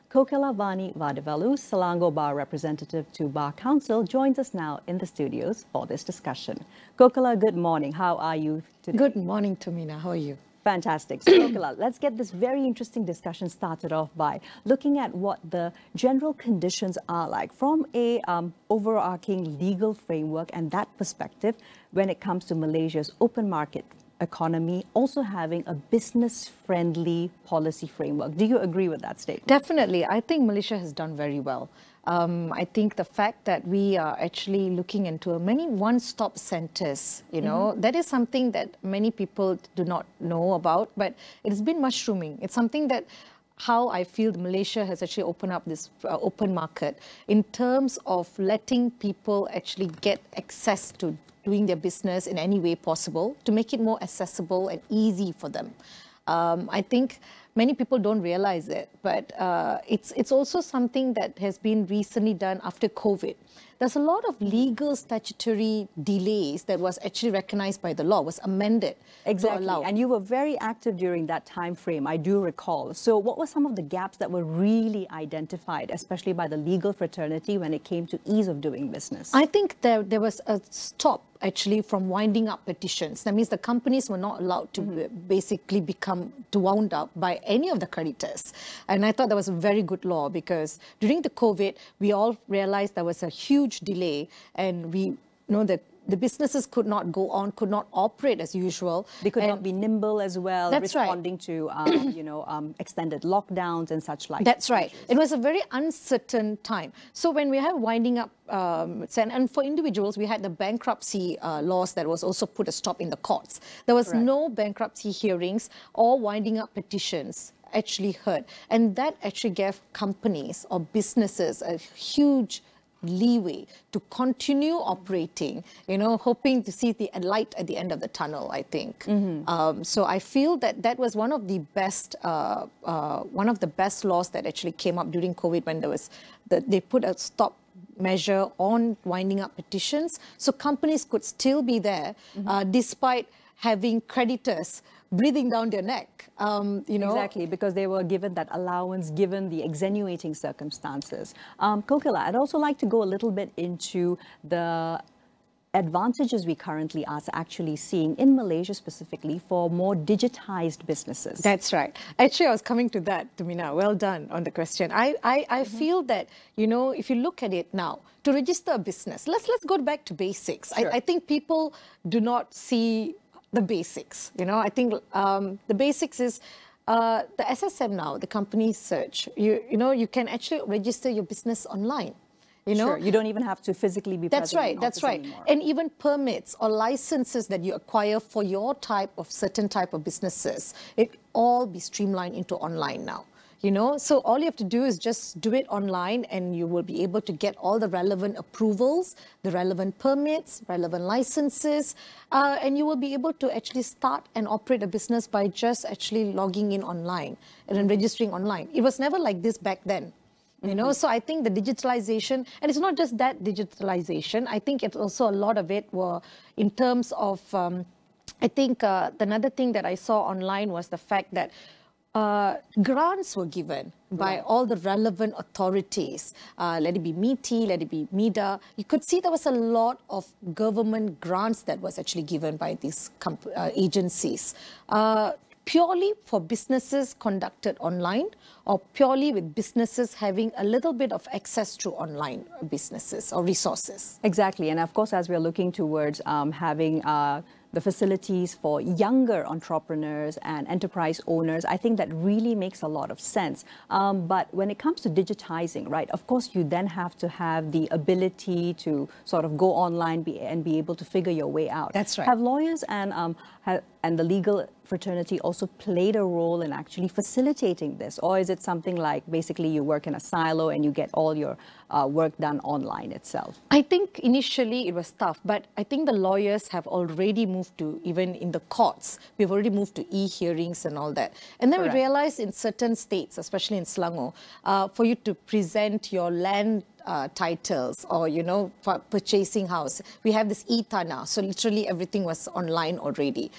Kokela Vani Vadivalu, Selangor Bar representative to Bar Council, joins us now in the studios for this discussion. Kokela, good morning. How are you today? Good morning, Tamina. How are you? Fantastic. So, Kokela, let's get this very interesting discussion started off by looking at what the general conditions are like from a overarching legal framework and that perspective when it comes to Malaysia's open market economy, also having a business-friendly policy framework. Do you agree with that statement? Definitely. I think Malaysia has done very well. I think the fact that we are actually looking into many one-stop centers, that is something that many people do not know about, but it has been mushrooming. It's something that how I feel Malaysia has actually opened up this open market in terms of letting people actually get access to doing their business in any way possible to make it more accessible and easy for them. I think many people don't realize it, but it's also something that has been recently done after COVID. There's a lot of legal statutory delays that was actually recognized by the law, was amended Exactly, to allow. and you were very active during that time frame, I do recall. So what were some of the gaps that were really identified, especially by the legal fraternity when it came to ease of doing business? I think there was a stop actually from winding up petitions. That means the companies were not allowed to basically become wound up by any of the creditors. And I thought that was a very good law because during the COVID, we all realized there was a huge delay and we know that the businesses could not go on, could not operate as usual. They could not be nimble as well, That's responding to extended lockdowns and such like. That's right. It was a very uncertain time. So when we have winding up, and for individuals, we had the bankruptcy laws that was also put a stop in the courts. There was no bankruptcy hearings or winding up petitions actually heard. And that actually gave companies or businesses a huge leeway to continue operating, hoping to see the light at the end of the tunnel, I think. So I feel that was one of the best laws that actually came up during COVID when they put a stop measure on winding up petitions. So companies could still be there despite having creditors breathing down their neck, Exactly, because they were given that allowance, given the extenuating circumstances. Kokila, I'd also like to go a little bit into the advantages we currently are actually seeing in Malaysia specifically for more digitized businesses. That's right. Actually, I was coming to that, Tumina. Well done on the question. I feel that, if you look at it now, to register a business, let's go back to basics. Sure. I think people do not see the basics. I think the basics is the SSM now, the company search. You can actually register your business online. Sure, you don't even have to physically be present. That's right. Anymore. And even permits or licenses that you acquire for your certain type of businesses, it all be streamlined into online now. So all you have to do is just do it online and you will be able to get all the relevant approvals, the relevant permits, relevant licenses, and you will be able to actually start and operate a business by just actually logging in online and then registering online. It was never like this back then. So I think the digitalization, and it's not just that digitalization, I think it's also a lot of it were in terms of, I think another thing that I saw online was the fact that grants were given by all the relevant authorities, let it be MITI, let it be MIDA. You could see there was a lot of government grants that was actually given by these agencies. Purely for businesses conducted online or purely with businesses having a little bit of access to online businesses or resources. Exactly. And of course, as we're looking towards having the facilities for younger entrepreneurs and enterprise owners, I think that really makes a lot of sense. But when it comes to digitizing, right, of course, you then have to have the ability to sort of go online and be able to figure your way out. That's right. Have lawyers and the legal fraternity also played a role in actually facilitating this? Or is it something like basically you work in a silo and you get all your work done online itself? I think initially it was tough, but I think the lawyers have already moved to, even in the courts, we've already moved to e-hearings and all that. And then we realized in certain states, especially in Selangor, for you to present your land titles or, for purchasing house, we have this e-Tanah. So literally everything was online already.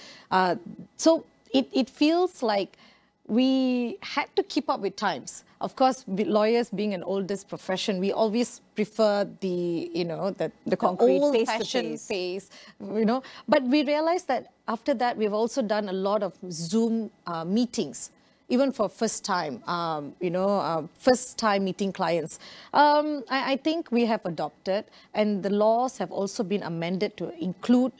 So it feels like we had to keep up with times. Of course, lawyers being an oldest profession, we always prefer the concrete old-fashioned face, But we realized that after that, we've also done a lot of Zoom meetings, even for first time meeting clients. I think we have adopted, and the laws have also been amended to include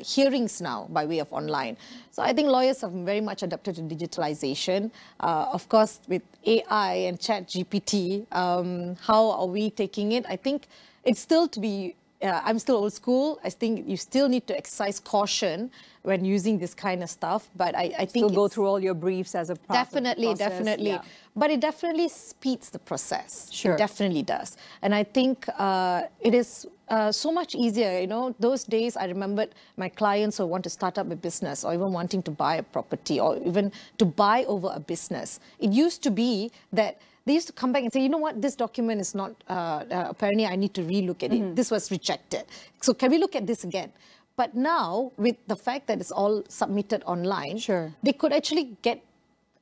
hearings now by way of online. So I think lawyers have very much adapted to digitalization. Of course, with AI and ChatGPT, how are we taking it? I think it's still to be I'm still old school. I think you still need to exercise caution when using this kind of stuff. But I think still go through all your briefs as a part definitely, of the process. definitely. Yeah. But it definitely speeds the process. Sure. It definitely does. And I think it is so much easier. You know, those days I remembered my clients who want to start up a business or even wanting to buy a property or even to buy over a business. It used to be that they used to come back and say, you know what, this document is not, apparently I need to relook at it. This was rejected. So can we look at this again? But now, with the fact that it's all submitted online, they could actually get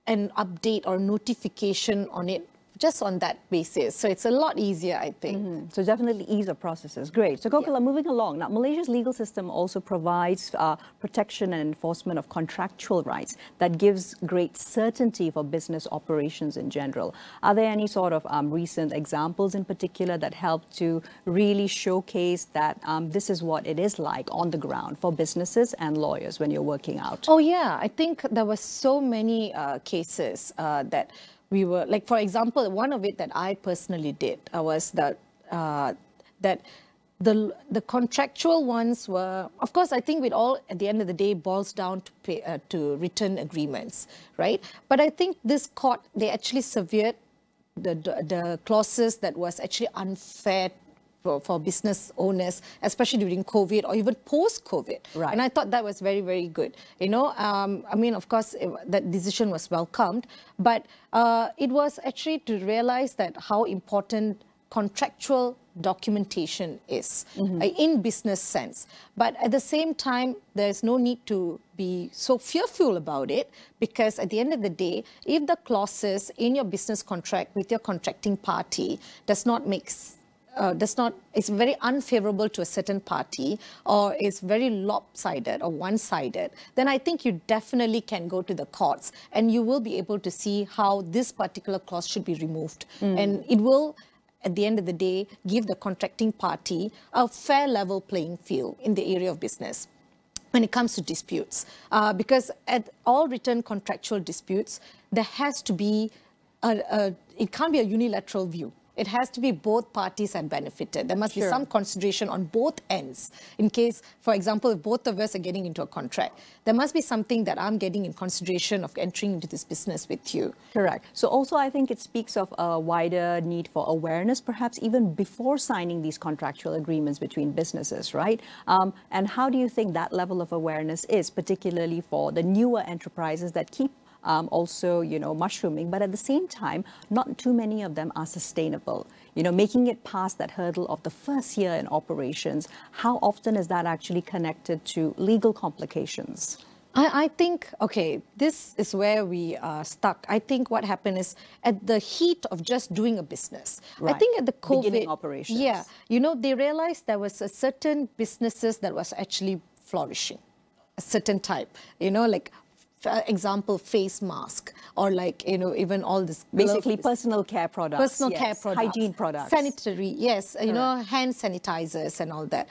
an update or notification on it just on that basis. So it's a lot easier, I think. So definitely ease of processes. Great. So Kokila, moving along. Now, Malaysia's legal system also provides protection and enforcement of contractual rights that gives great certainty for business operations in general. Are there any sort of recent examples in particular that help to really showcase that this is what it is like on the ground for businesses and lawyers when you're working out? Oh, yeah. I think there were so many cases that we were, like, for example, one of it that I personally did was that the contractual ones were, of course, I think it all at the end of the day boils down to written agreements, right? But I think this court, they actually severed the clauses that was actually unfair for business owners, especially during COVID or even post-COVID. Right. And I thought that was very, very good. You know, I mean, of course, that decision was welcomed, but it was actually to realize that how important contractual documentation is in business sense. But at the same time, there's no need to be so fearful about it, because at the end of the day, if the clauses in your business contract with your contracting party does not make it's very unfavorable to a certain party or is very lopsided or one-sided, then I think you definitely can go to the courts and you will be able to see how this particular clause should be removed. And it will, at the end of the day, give the contracting party a fair level playing field in the area of business when it comes to disputes. Because at all written contractual disputes, there has to be, it can't be a unilateral view. It has to be both parties are benefited. There must be some consideration on both ends. In case, for example, if both of us are getting into a contract, there must be something that I'm getting in consideration of entering into this business with you. Correct. So also I think it speaks of a wider need for awareness, perhaps even before signing these contractual agreements between businesses, right? And how do you think that level of awareness is, particularly for the newer enterprises that keep also, you know, mushrooming, but at the same time, not too many of them are sustainable. You know, making it past that hurdle of the first year in operations, how often is that actually connected to legal complications? I think, okay, this is where we are stuck. I think what happened is at the heat of just doing a business. Right. I think at the COVID, beginning operations. Yeah, you know, they realized there was a certain businesses that was actually flourishing, a certain type, you know, like, for example, face mask, or like, you know, even all this basically personal care products, personal care products, hygiene products, sanitary, yes, you know, hand sanitizers and all that.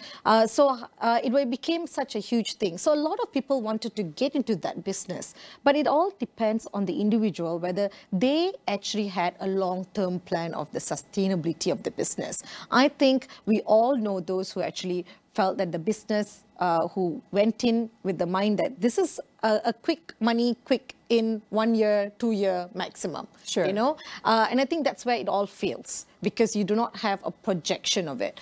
So it became such a huge thing. So a lot of people wanted to get into that business, but it all depends on the individual whether they actually had a long-term plan of the sustainability of the business. I think we all know those who actually felt that the business who went in with the mind that this is a quick money, quick in 1 year, 2 year maximum, you know, and I think that's where it all fails, because you do not have a projection of it.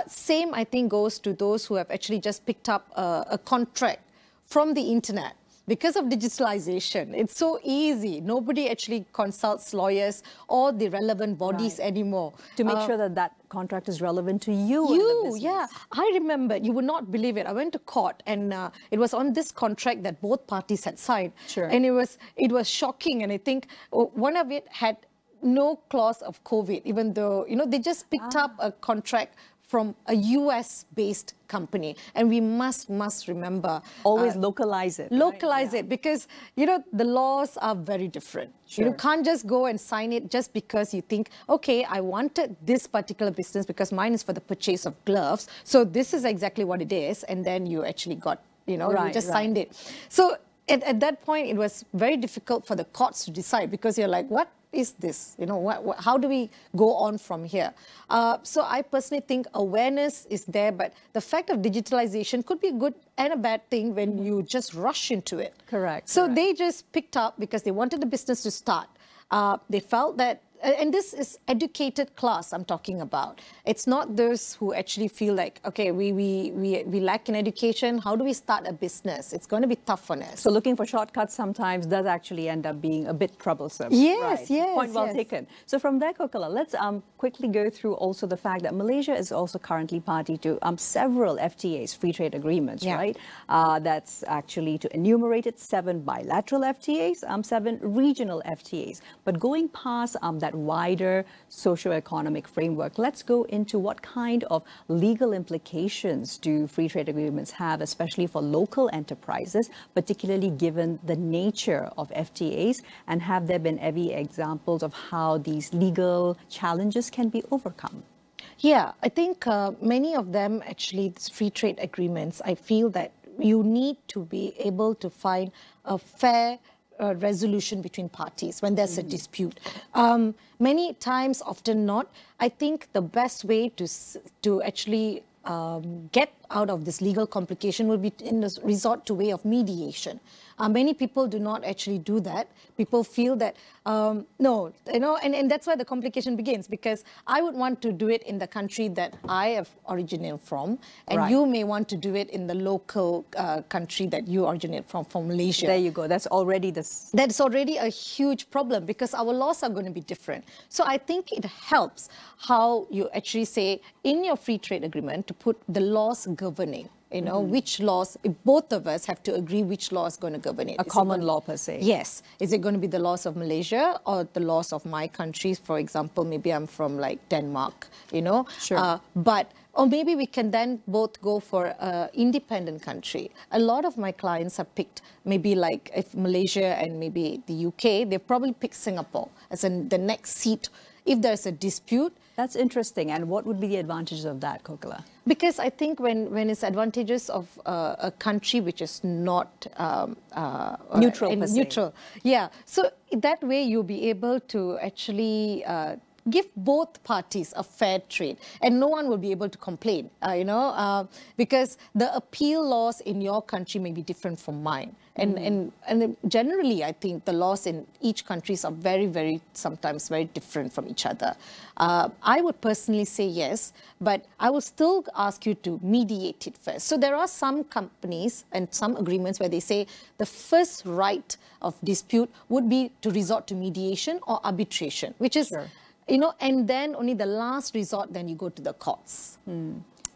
Same, I think, goes to those who have actually just picked up a contract from the internet. Because of digitalization, it's so easy. Nobody actually consults lawyers or the relevant bodies anymore. To make sure that that contract is relevant to you. Yeah. I remember, you would not believe it. I went to court and it was on this contract that both parties had signed. And it was shocking. And I think one of it had no clause of COVID, even though, you know, they just picked up a contract from a US-based company. And we must remember... Always localize it. Localize it, because, you know, the laws are very different. You can't just go and sign it just because you think, okay, I wanted this particular business because mine is for the purchase of gloves. So this is exactly what it is. And then you actually got, you know, you just signed it. So at that point, it was very difficult for the courts to decide, because you're like, what? is this? You know, how do we go on from here? So I personally think awareness is there, but the fact of digitalization could be a good and a bad thing when you just rush into it. Correct. So they just picked up because they wanted the business to start. They felt that, and this is educated class I'm talking about. It's not those who actually feel like, okay, we lack in education. How do we start a business? It's going to be tough on us. So looking for shortcuts sometimes does actually end up being a bit troublesome. Yes, right. yes. Point well taken. So from there, Kokala, let's quickly go through also the fact that Malaysia is also currently party to several FTAs, free trade agreements, right? That's actually, to enumerate it, 7 bilateral FTAs, 7 regional FTAs. But going past that wider socio-economic framework, let's go into what kind of legal implications do free trade agreements have, especially for local enterprises, particularly given the nature of FTAs, and have there been any examples of how these legal challenges can be overcome? Yeah, I think many of them actually, these free trade agreements, I feel that you need to be able to find a fair resolution between parties when there's a dispute. Many times, often not, I think the best way to actually get out of this legal complication would be in the resort to way of mediation. Many people do not actually do that. People feel that, no, you know, and that's where the complication begins, because I would want to do it in the country that I have originated from, and you may want to do it in the local country that you originate from Malaysia. There you go. That's already That's already a huge problem, because our laws are going to be different. So I think it helps how you actually say in your free trade agreement to put the laws governing. You know, which laws, if both of us have to agree which law is going to govern it. A common law per se. Yes. Is it going to be the laws of Malaysia or the laws of my country? For example, maybe I'm from like Denmark, you know. Sure. Or maybe we can then both go for an independent country. A lot of my clients have picked maybe like if Malaysia and maybe the UK, they've probably picked Singapore as in the next seat. If there's a dispute. That's interesting. And what would be the advantages of that, Kokala? Because I think when it's advantages of a country which is not neutral, yeah. So that way you'll be able to actually give both parties a fair trade, and no one will be able to complain, you know, because the appeal laws in your country may be different from mine. And generally, I think the laws in each country are very, sometimes very different from each other. I would personally say yes, but I will still ask you to mediate it first. So there are some companies and some agreements where they say the first right of dispute would be to resort to mediation or arbitration, which is, you know, and then only the last resort, then you go to the courts.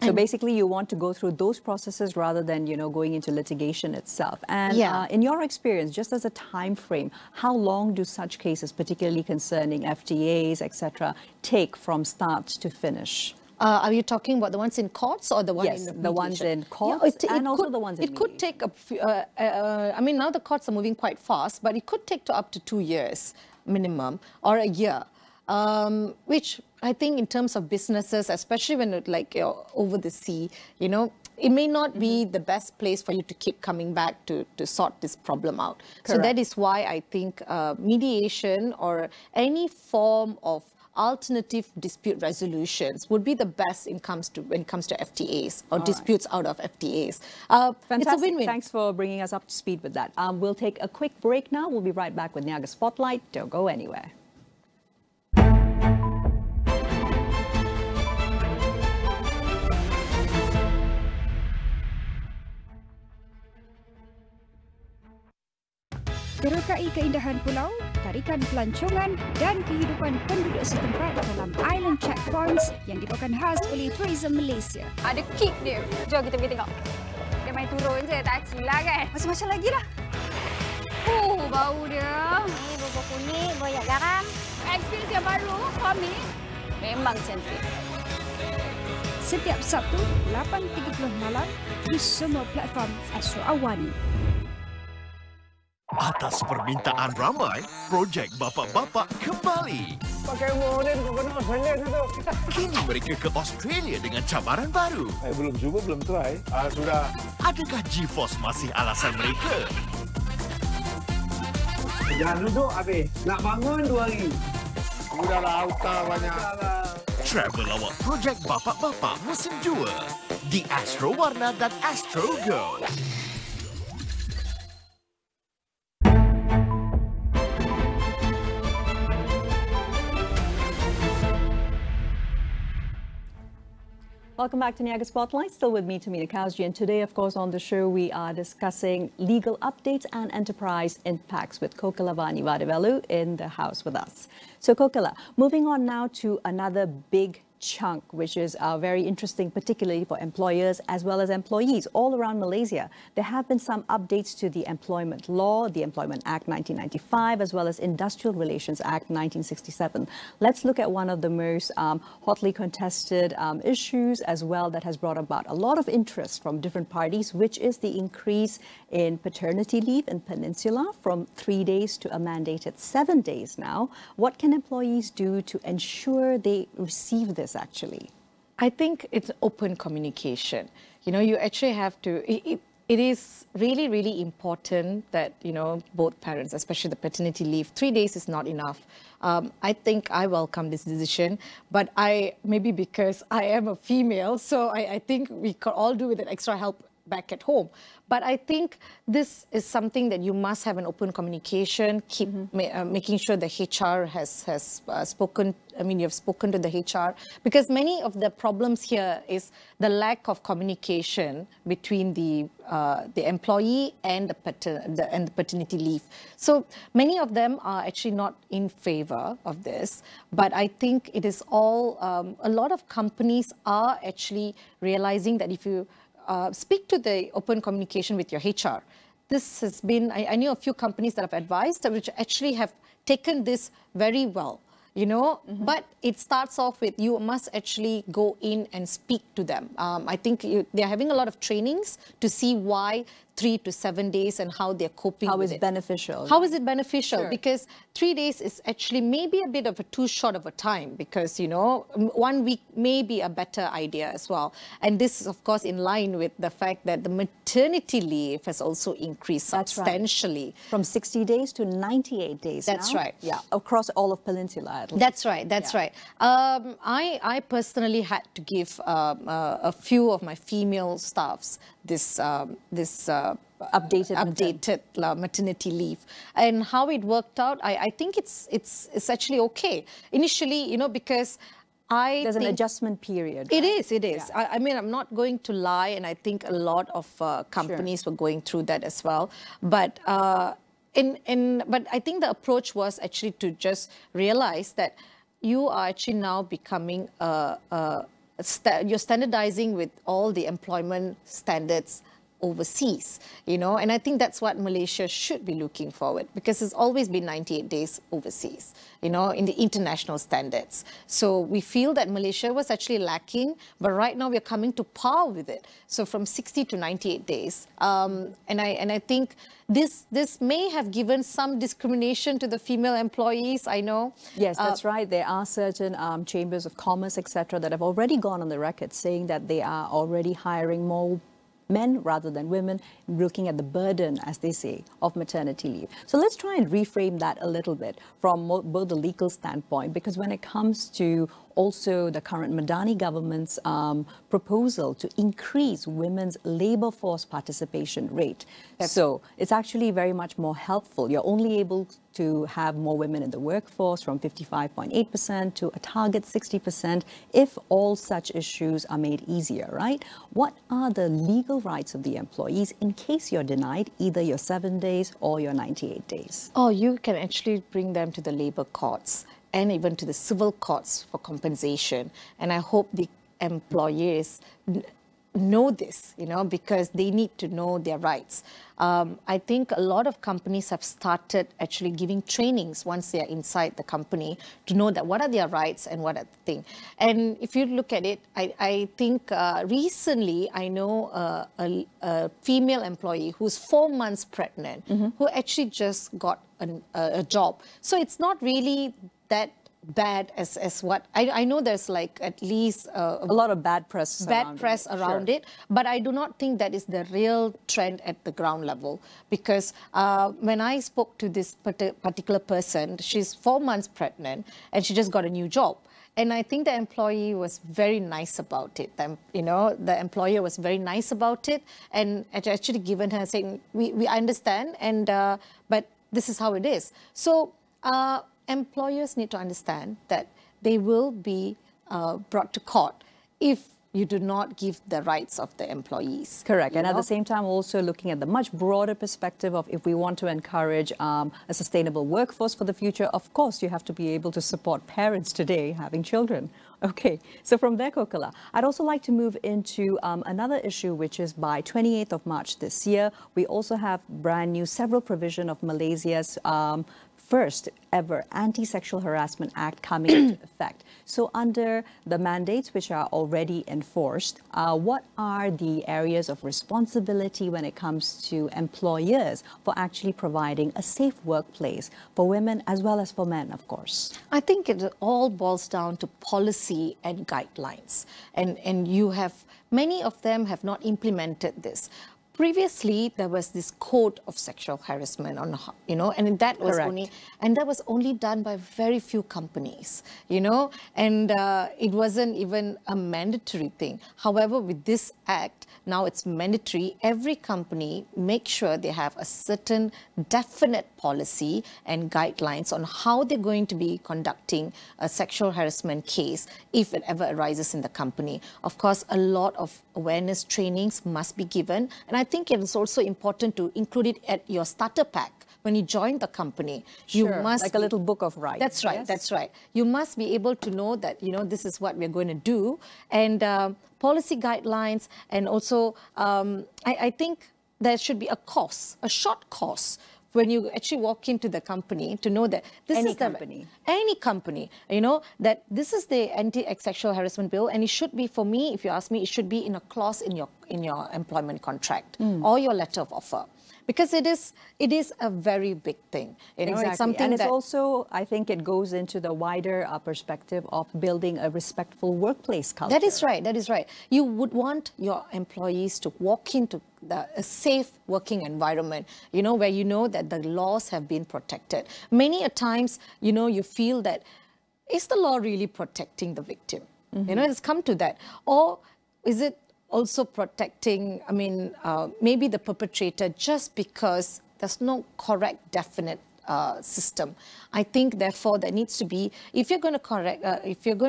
So basically, you want to go through those processes rather than, you know, going into litigation itself. And in your experience, just as a time frame, how long do such cases, particularly concerning FTAs, etc., take from start to finish? Are you talking about the ones in courts or the ones in the ones in courts and also the ones in mediation? It could take, I mean, now the courts are moving quite fast, but it could take to up to 2 years minimum or a year. Which I think in terms of businesses, especially when it like over the sea, you know, it may not be the best place for you to keep coming back to sort this problem out. Correct. So that is why I think mediation or any form of alternative dispute resolutions would be the best when it comes to FTAs or disputes out of FTAs. Fantastic. It's a win-win. Thanks for bringing us up to speed with that. We'll take a quick break now. We'll be right back with Niaga Spotlight. Don't go anywhere. Terokai keindahan pulau, tarikan pelancongan dan kehidupan penduduk setempat dalam island checkpoints yang dibawakan khas oleh Tourism Malaysia. Ada kick dia. Jom kita pergi tengok. Dia main turun je, tak cila kan? Macam-macam lagi lah. Bau dia. Ni bubur kuning, boyak garam. Experience yang baru, Fahmi. Memang cantik. Setiap Sabtu, 8.30 malam di semua platform Astro Awani. Atas permintaan ramai, projek Bapak-Bapak kembali. Pakai umur ni bukan Australia tu. Kini mereka ke Australia dengan cabaran baru. Belum cuba, belum try. Sudah. Adakah GeForce masih alasan mereka? Jangan duduk habis. Nak bangun 2 hari. Udahlah, auta banyak. Travel awak projek Bapak-Bapak musim 2 di Astro Warna dan Astro Go. Welcome back to Niaga Spotlight. Still with me, Tamina Kausji, and today, of course, on the show we are discussing legal updates and enterprise impacts with Kokila Vani Vadivelu in the house with us. So, Kokila, moving on now to another big chunk, which is very interesting, particularly for employers as well as employees all around Malaysia. There have been some updates to the Employment Law, the Employment Act 1995, as well as Industrial Relations Act 1967. Let's look at one of the most hotly contested issues as well that has brought about a lot of interest from different parties, which is the increase in paternity leave in Peninsula from 3 days to a mandated 7 days now. What can employees do to ensure they receive this actually? I think it's open communication. You know, you actually have to, it is really, really important that, you know, both parents, especially the paternity leave, 3 days is not enough. I think I welcome this decision, but maybe because I am a female, so I think we could all do with an extra help back at home. But I think this is something that you must have an open communication, keep making sure the HR has spoken, I mean, you've spoken to the HR, because many of the problems here is the lack of communication between the employee and the paternity leave. So many of them are actually not in favor of this, but I think it is all, a lot of companies are actually realizing that if you speak to the open communication with your HR. This has been, I knew a few companies that have advised, which actually have taken this very well, you know, but it starts off with you must actually go in and speak to them. I think they're having a lot of trainings to see why 3 to 7 days and how they're coping with it. How is it beneficial? How is it beneficial? Sure. Because 3 days is actually maybe a bit of a too short of a time because, you know, 1 week may be a better idea as well. And this is, of course, in line with the fact that the maternity leave has also increased substantially. Right. From 60 days to 98 days That's now. right. Yeah, across all of Peninsula. That's right. That's right. I personally had to give a few of my female staffs this updated maternity leave, and how it worked out. I think it's actually okay initially, you know, because there's an adjustment period. Right? It is. Yeah. I mean, I'm not going to lie, and I think a lot of companies were going through that as well. But but I think the approach was actually to just realize that you are actually now becoming you're standardizing with all the employment standards overseas, you know, and I think that's what Malaysia should be looking forward, because it's always been 98 days overseas, you know, in the international standards. So we feel that Malaysia was actually lacking, but right now we're coming to par with it. So from 60 to 98 days. And I think this may have given some discrimination to the female employees, I know. Yes, that's right. There are certain chambers of commerce, etc., that have already gone on the record saying that they are already hiring more men rather than women, looking at the burden, as they say, of maternity leave. So let's try and reframe that a little bit from both the legal standpoint, because when it comes to also the current Madani government's proposal to increase women's labor force participation rate. So it's actually very much more helpful. You're only able to have more women in the workforce from 55.8% to a target 60% if all such issues are made easier, right? What are the legal rights of the employees in case you're denied either your 7 days or your 98 days? Oh, you can actually bring them to the labor courts and even to the civil courts for compensation. And I hope the employers know this, you know, because they need to know their rights. I think a lot of companies have started actually giving trainings once they are inside the company to know that what are their rights and what are the thing. And if you look at it, I think recently I know a female employee who's 4 months pregnant who actually just got a job. So it's not really that bad as what I know. There's like at least a lot of bad press around it, but I do not think that is the real trend at the ground level, because when I spoke to this particular person, she's 4 months pregnant and she just got a new job. And I think the employee was very nice about it. The employer was very nice about it, and actually given her saying, we understand, and but this is how it is. So employers need to understand that they will be brought to court if you do not give the rights of the employees. Correct. And at the same time, also looking at the much broader perspective of if we want to encourage a sustainable workforce for the future, of course, you have to be able to support parents today having children. Okay, so from there, Kokala, I'd also like to move into another issue, which is by 28th of March this year, we also have brand new several provision of Malaysia's first ever Anti-Sexual Harassment Act coming into effect. So under the mandates which are already enforced, what are the areas of responsibility when it comes to employers for actually providing a safe workplace for women as well as for men, of course? I think it all boils down to policy and guidelines. And you have, many of them have not implemented this. Previously, there was this code of sexual harassment and that was only done by very few companies, and it wasn't even a mandatory thing. However, with this act, now it's mandatory. Every company make sure they have a certain definite policy and guidelines on how they're going to be conducting a sexual harassment case if it ever arises in the company. Of course, a lot of awareness trainings must be given, and I think it is also important to include it at your starter pack. When you join the company, you must... Like a little book of rights. That's right, that's right. You must be able to know that, this is what we're going to do. And policy guidelines, and also I think there should be a course, a short course, when you actually walk into the company to know that this is any company, that this is the Anti-Sexual Harassment Bill, and it should be, for me, if you ask me, it should be in a clause in your employment contract or your letter of offer. Because it is a very big thing. Exactly. It's something and it's also, I think it goes into the wider perspective of building a respectful workplace culture. That is right, that is right. You would want your employees to walk into a safe working environment, where you know that the laws have been protected. Many a times, you feel that, is the law really protecting the victim? It's come to that. Or is it also protecting, maybe the perpetrator, just because there's no correct, definite system. I think, therefore, there needs to be, if you're going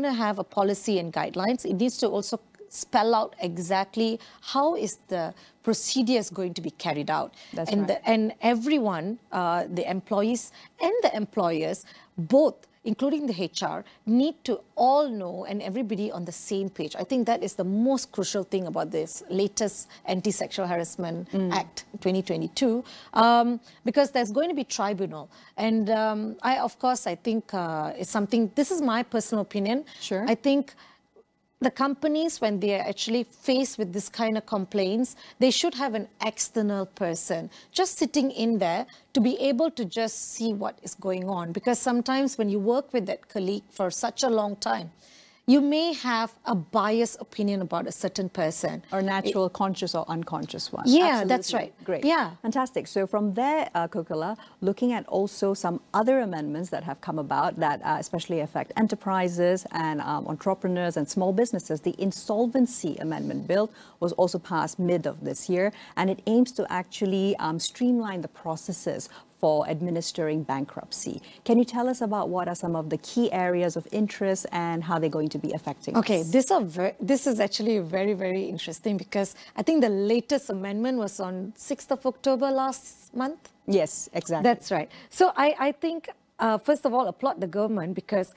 to have a policy and guidelines, it needs to also spell out exactly how is the procedures going to be carried out. And everyone, the employees and the employers, both, including the HR, need to all know and everybody on the same page. I think that is the most crucial thing about this latest Anti-Sexual Harassment Act 2022, because there's going to be tribunal. And I think it's something, this is my personal opinion. Sure. I think the companies, when they are actually faced with this kind of complaints, they should have an external person just sitting in there to be able to just see what is going on. Because sometimes when you work with that colleague for such a long time, you may have a biased opinion about a certain person. Or natural, conscious or unconscious one. Yeah, Absolutely. That's right. Great. Yeah. Fantastic. So from there, Kokala, looking at also some other amendments that have come about that especially affect enterprises and entrepreneurs and small businesses, the Insolvency Amendment Bill was also passed mid of this year, and it aims to actually streamline the processes for administering bankruptcy. Can you tell us about what are some of the key areas of interest and how they're going to be affecting us? This is actually very, very interesting, because I think the latest amendment was on 6th of October last month. Yes, exactly. That's right. So I think, first of all, applaud the government, because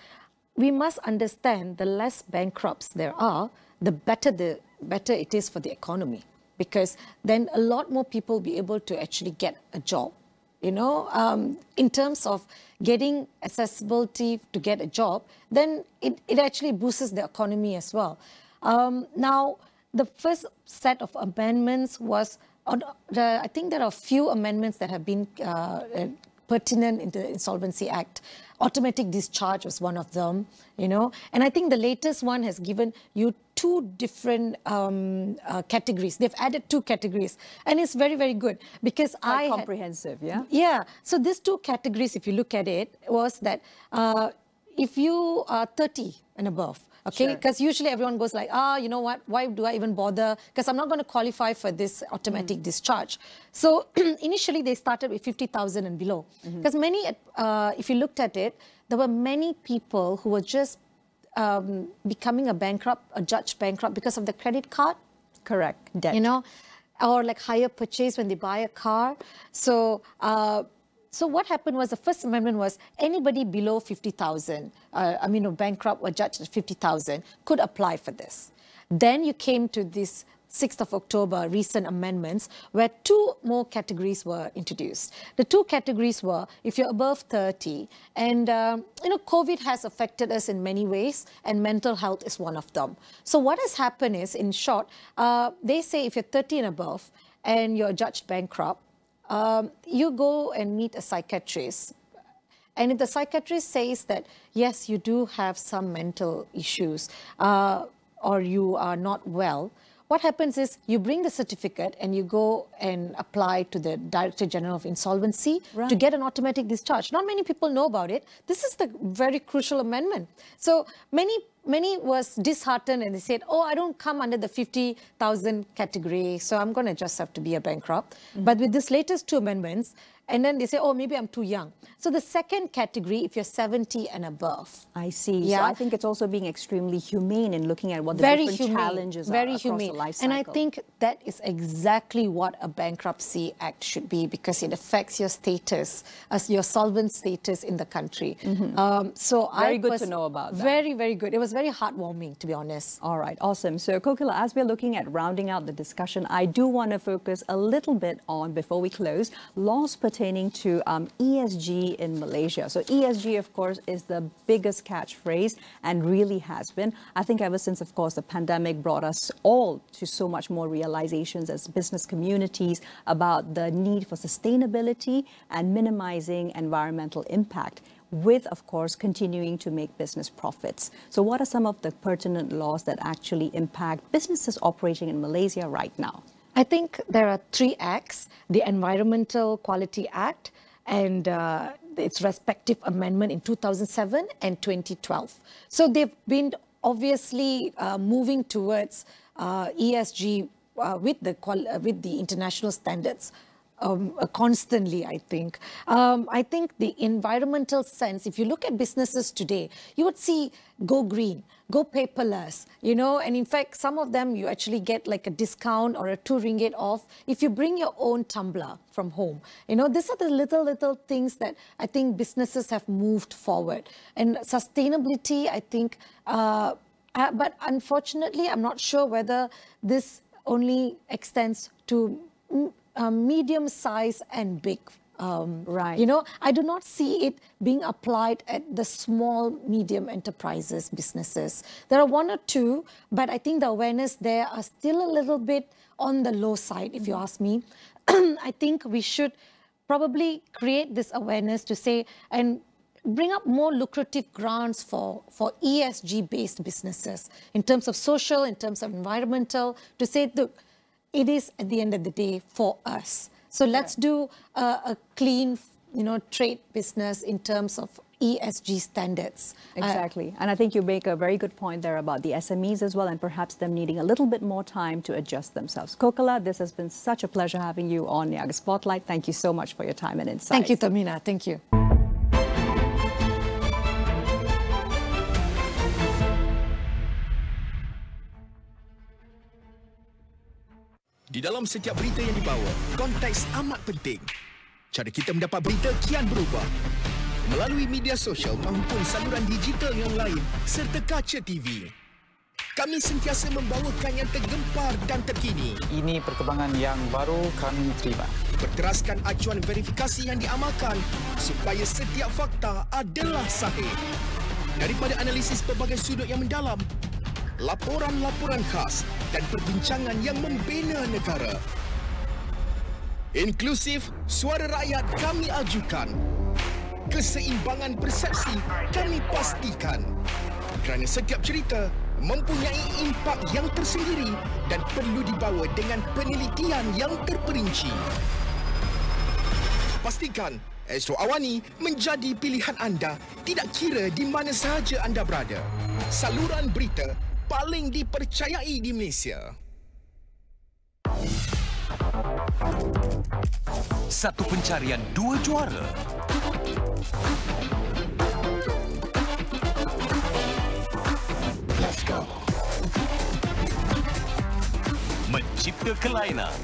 we must understand the less bankrupts there are, the better it is for the economy, because then a lot more people will be able to actually get a job. In terms of getting accessibility to get a job, then it actually boosts the economy as well. Now, the first set of amendments was, I think there are a few amendments that have been pertinent in the Insolvency Act. Automatic discharge was one of them, you know. And I think the latest one has given you two different categories. They've added two categories, and it's very, very good because quite comprehensive, yeah? Yeah. So these two categories, if you look at it, was that if you are 30 and above, okay, because usually everyone goes like, you know what, why do I even bother? Because I'm not going to qualify for this automatic discharge. So initially they started with 50,000 and below. Because many, if you looked at it, there were many people who were just becoming a judge bankrupt because of the credit card. Correct, debt. You know, or like hire purchase when they buy a car. So so what happened was the First Amendment was anybody below 50,000, bankrupt or judged at 50,000 could apply for this. Then you came to this 6th of October recent amendments where two more categories were introduced. The two categories were if you're above 30 and, COVID has affected us in many ways and mental health is one of them. So what has happened is, in short, they say if you're 30 and above and you're judged bankrupt, you go and meet a psychiatrist. And if the psychiatrist says that, yes, you do have some mental issues or you are not well, what happens is you bring the certificate and you go and apply to the Director General of Insolvency to get an automatic discharge. Not many people know about it. This is the very crucial amendment. So many was disheartened and they said, I don't come under the 50,000 category, so I'm going to just have to be a bankrupt. But with this latest two amendments, and then they say, maybe I'm too young. So the second category, if you're 70 and above. I see. Yeah. So I think it's also being extremely humane in looking at what the different challenges are across the life cycle. And I think that is exactly what a Bankruptcy Act should be, because it affects your status, as your solvent status in the country. So very good to know about that. Very, very good. It was very heartwarming, to be honest. All right, awesome. So Kokila, as we're looking at rounding out the discussion, I do want to focus a little bit on, before we close, laws pertaining to ESG in Malaysia. So ESG, of course, is the biggest catchphrase and really has been. I think ever since, of course, the pandemic brought us all to so much more realizations as business communities about the need for sustainability and minimizing environmental impact, with, of course, continuing to make business profits. So what are some of the pertinent laws that actually impact businesses operating in Malaysia right now? I think there are 3 acts: the Environmental Quality Act and its respective amendment in 2007 and 2012. So they've been obviously moving towards ESG with the international standards constantly, I think. I think the environmental sense, if you look at businesses today, you would see go green, go paperless, and in fact, some of them you actually get like a discount or a 2 ringgit off if you bring your own tumbler from home. These are the little things that I think businesses have moved forward. And sustainability, I think, but unfortunately, I'm not sure whether this only extends to medium size and big. Right. I do not see it being applied at the small, medium enterprises, businesses. There are 1 or 2, but I think the awareness there are still a little bit on the low side, if you ask me. I think we should probably create this awareness to say and bring up more lucrative grants for ESG-based businesses in terms of social, in terms of environmental, to say, look, it is at the end of the day for us. So let's do a clean, trade business in terms of ESG standards. Exactly. And I think you make a very good point there about the SMEs as well, and perhaps them needing a little bit more time to adjust themselves. Kokila, this has been such a pleasure having you on Niaga Spotlight. Thank you so much for your time and insights. Thank you, Tamina. Thank you. Di dalam setiap berita yang dibawa, konteks amat penting. Cara kita mendapat berita kian berubah. Melalui media sosial maupun saluran digital yang lain serta kaca TV. Kami sentiasa membawakan yang tergempar dan terkini. Ini perkembangan yang baru kami terima. Berteraskan acuan verifikasi yang diamalkan supaya setiap fakta adalah sahih. Daripada analisis pelbagai sudut yang mendalam, laporan-laporan khas dan perbincangan yang membina negara. Inklusif, suara rakyat kami ajukan. keseimbangan persepsi kami pastikan. Kerana setiap cerita mempunyai impak yang tersendiri dan perlu dibawa dengan penelitian yang terperinci. Pastikan Astro Awani menjadi pilihan anda tidak kira di mana sahaja anda berada. Saluran berita paling dipercayai di Malaysia. Satu pencarian, dua juara. Let's go. Mencipta kelainan.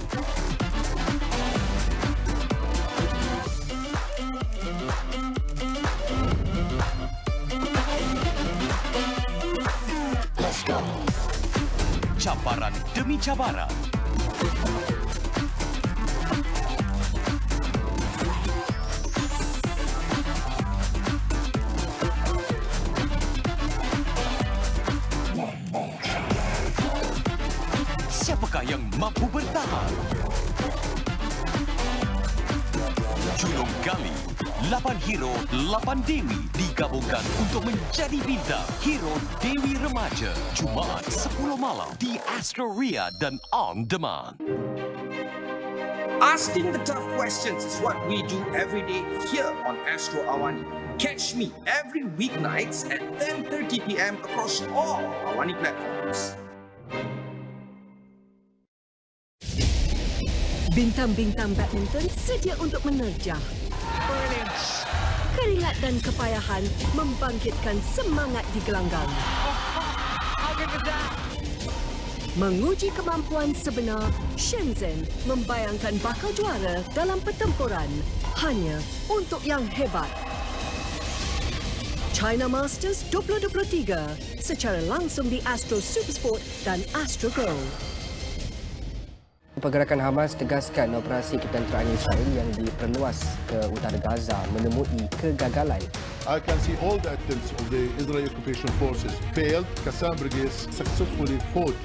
Let's go. Cabaran demi cabaran. Siapakah yang mampu bertahan? Julung Gali, 8 hero, 8 dewi digabungkan untuk menjadi bintang Hero Dewi Remaja. Jumaat 10 malam di Astro Ria dan On Demand. Asking the tough questions is what we do every day here on Astro Awani. Catch me every weeknights at 10:30 p.m. across all Awani platforms. Bintang-bintang badminton sedia untuk menerjah. Brilliance. Keringat dan kepayahan membangkitkan semangat di gelanggang. Menguji kemampuan sebenar, Shenzhen membayangkan bakal juara dalam pertempuran hanya untuk yang hebat. China Masters 2023 secara langsung di Astro Supersport dan Astro Go. Pergerakan Hamas tegaskan operasi ketenteraan Israel yang diperluas ke utara Gaza menemui kegagalan. I can see all the attempts of the Israeli occupation forces failed. Qassam brigades successfully fought.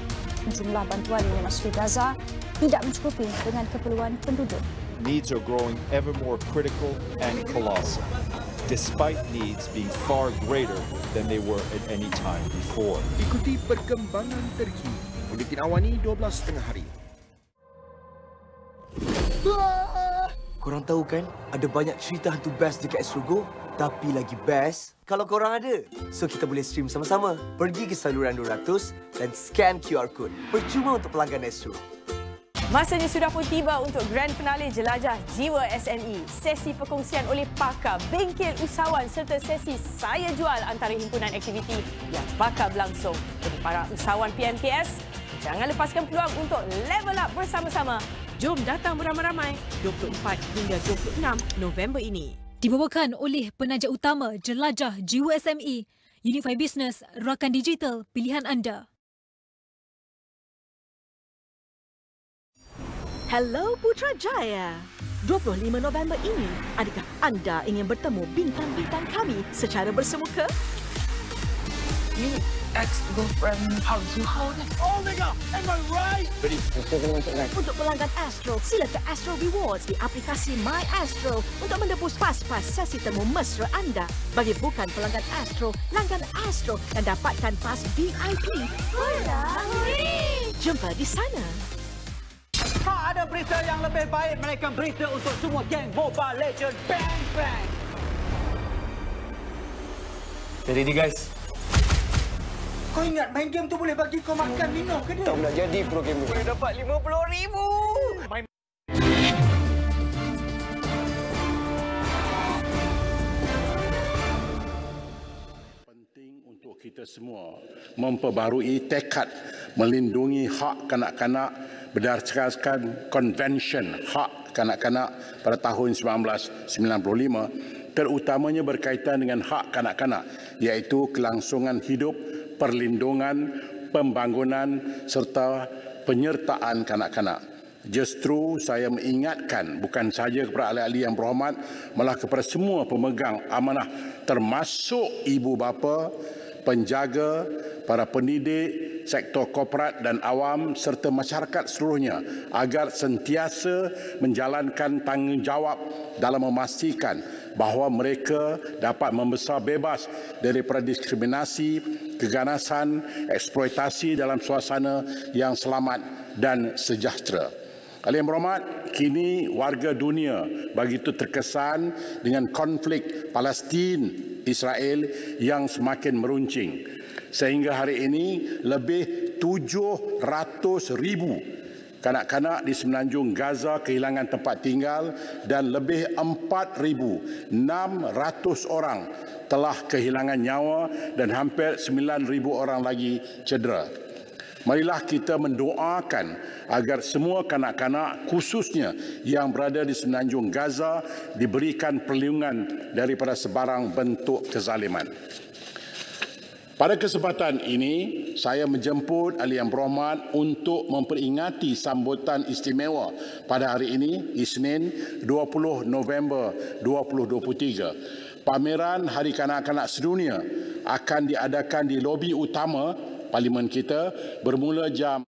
Jumlah bantuan yang memasuki Gaza tidak mencukupi dengan keperluan penduduk. Needs are growing ever more critical and colossal, despite needs being far greater than they were at any time before. Ikuti perkembangan terkini. Buletin Awani 12.30 hari. Korang tahu kan, ada banyak cerita hantu best dekat Astro Go, tapi lagi best kalau korang ada. So kita boleh stream sama-sama. Pergi ke saluran 200 dan scan QR code. Percuma untuk pelanggan Astro. Masanya sudah pun tiba untuk grand finale Jelajah Jiwa SME. Sesi perkongsian oleh pakar, bengkel usahawan serta sesi saya jual antara himpunan aktiviti yang bakal berlangsung. Jadi para usahawan PMKS, jangan lepaskan peluang untuk level up bersama-sama. Jom datang beramai-ramai 24 hingga 26 November ini. Dibawakan oleh penaja utama Jelajah Jiwa SME, Unify Business, rakan digital pilihan anda. Hello Putrajaya. 25 November ini, adakah anda ingin bertemu bintang-bintang kami secara bersemuka? You ex-girlfriend Hang Zuhao ni. Oh my god, am I right? Ready? Untuk pelanggan Astro, sila ke Astro Rewards di aplikasi My Astro untuk menebus pas-pas sesi temu mesra anda. Bagi bukan pelanggan Astro, langgan Astro dan dapatkan pas VIP. Jumpa di sana. Tak ada berita yang lebih baik melainkan berita untuk semua geng Mobile Legend. Bang bang. Ready guys? Kau ingat main game tu boleh bagi kau makan minum ke dia? Tak nak jadi pro gamer. Boleh dapat RM50,000. Penting untuk kita semua memperbarui tekad melindungi hak kanak-kanak berdasarkan Konvensyen Hak Kanak-Kanak pada tahun 1995, terutamanya berkaitan dengan hak kanak-kanak, iaitu kelangsungan hidup, perlindungan, pembangunan serta penyertaan kanak-kanak. Justru saya mengingatkan bukan sahaja kepada ahli-ahli yang berhormat, malah kepada semua pemegang amanah termasuk ibu bapa, penjaga, para pendidik sektor korporat dan awam serta masyarakat seluruhnya agar sentiasa menjalankan tanggungjawab dalam memastikan bahawa mereka dapat membesar bebas daripada diskriminasi, keganasan, eksploitasi dalam suasana yang selamat dan sejahtera. Yang berhormat, kini warga dunia begitu terkesan dengan konflik Palestin-Israel yang semakin meruncing. Sehingga hari ini lebih 700,000 kanak-kanak di semenanjung Gaza kehilangan tempat tinggal dan lebih 4,600 orang telah kehilangan nyawa dan hampir 9,000 orang lagi cedera. Marilah kita mendoakan agar semua kanak-kanak khususnya yang berada di semenanjung Gaza diberikan perlindungan daripada sebarang bentuk kezaliman. Pada kesempatan ini, saya menjemput Ahli Yang Berhormat untuk memperingati sambutan istimewa pada hari ini, Isnin 20 November 2023. Pameran Hari Kanak-kanak Sedunia akan diadakan di lobi utama Parlimen kita bermula jam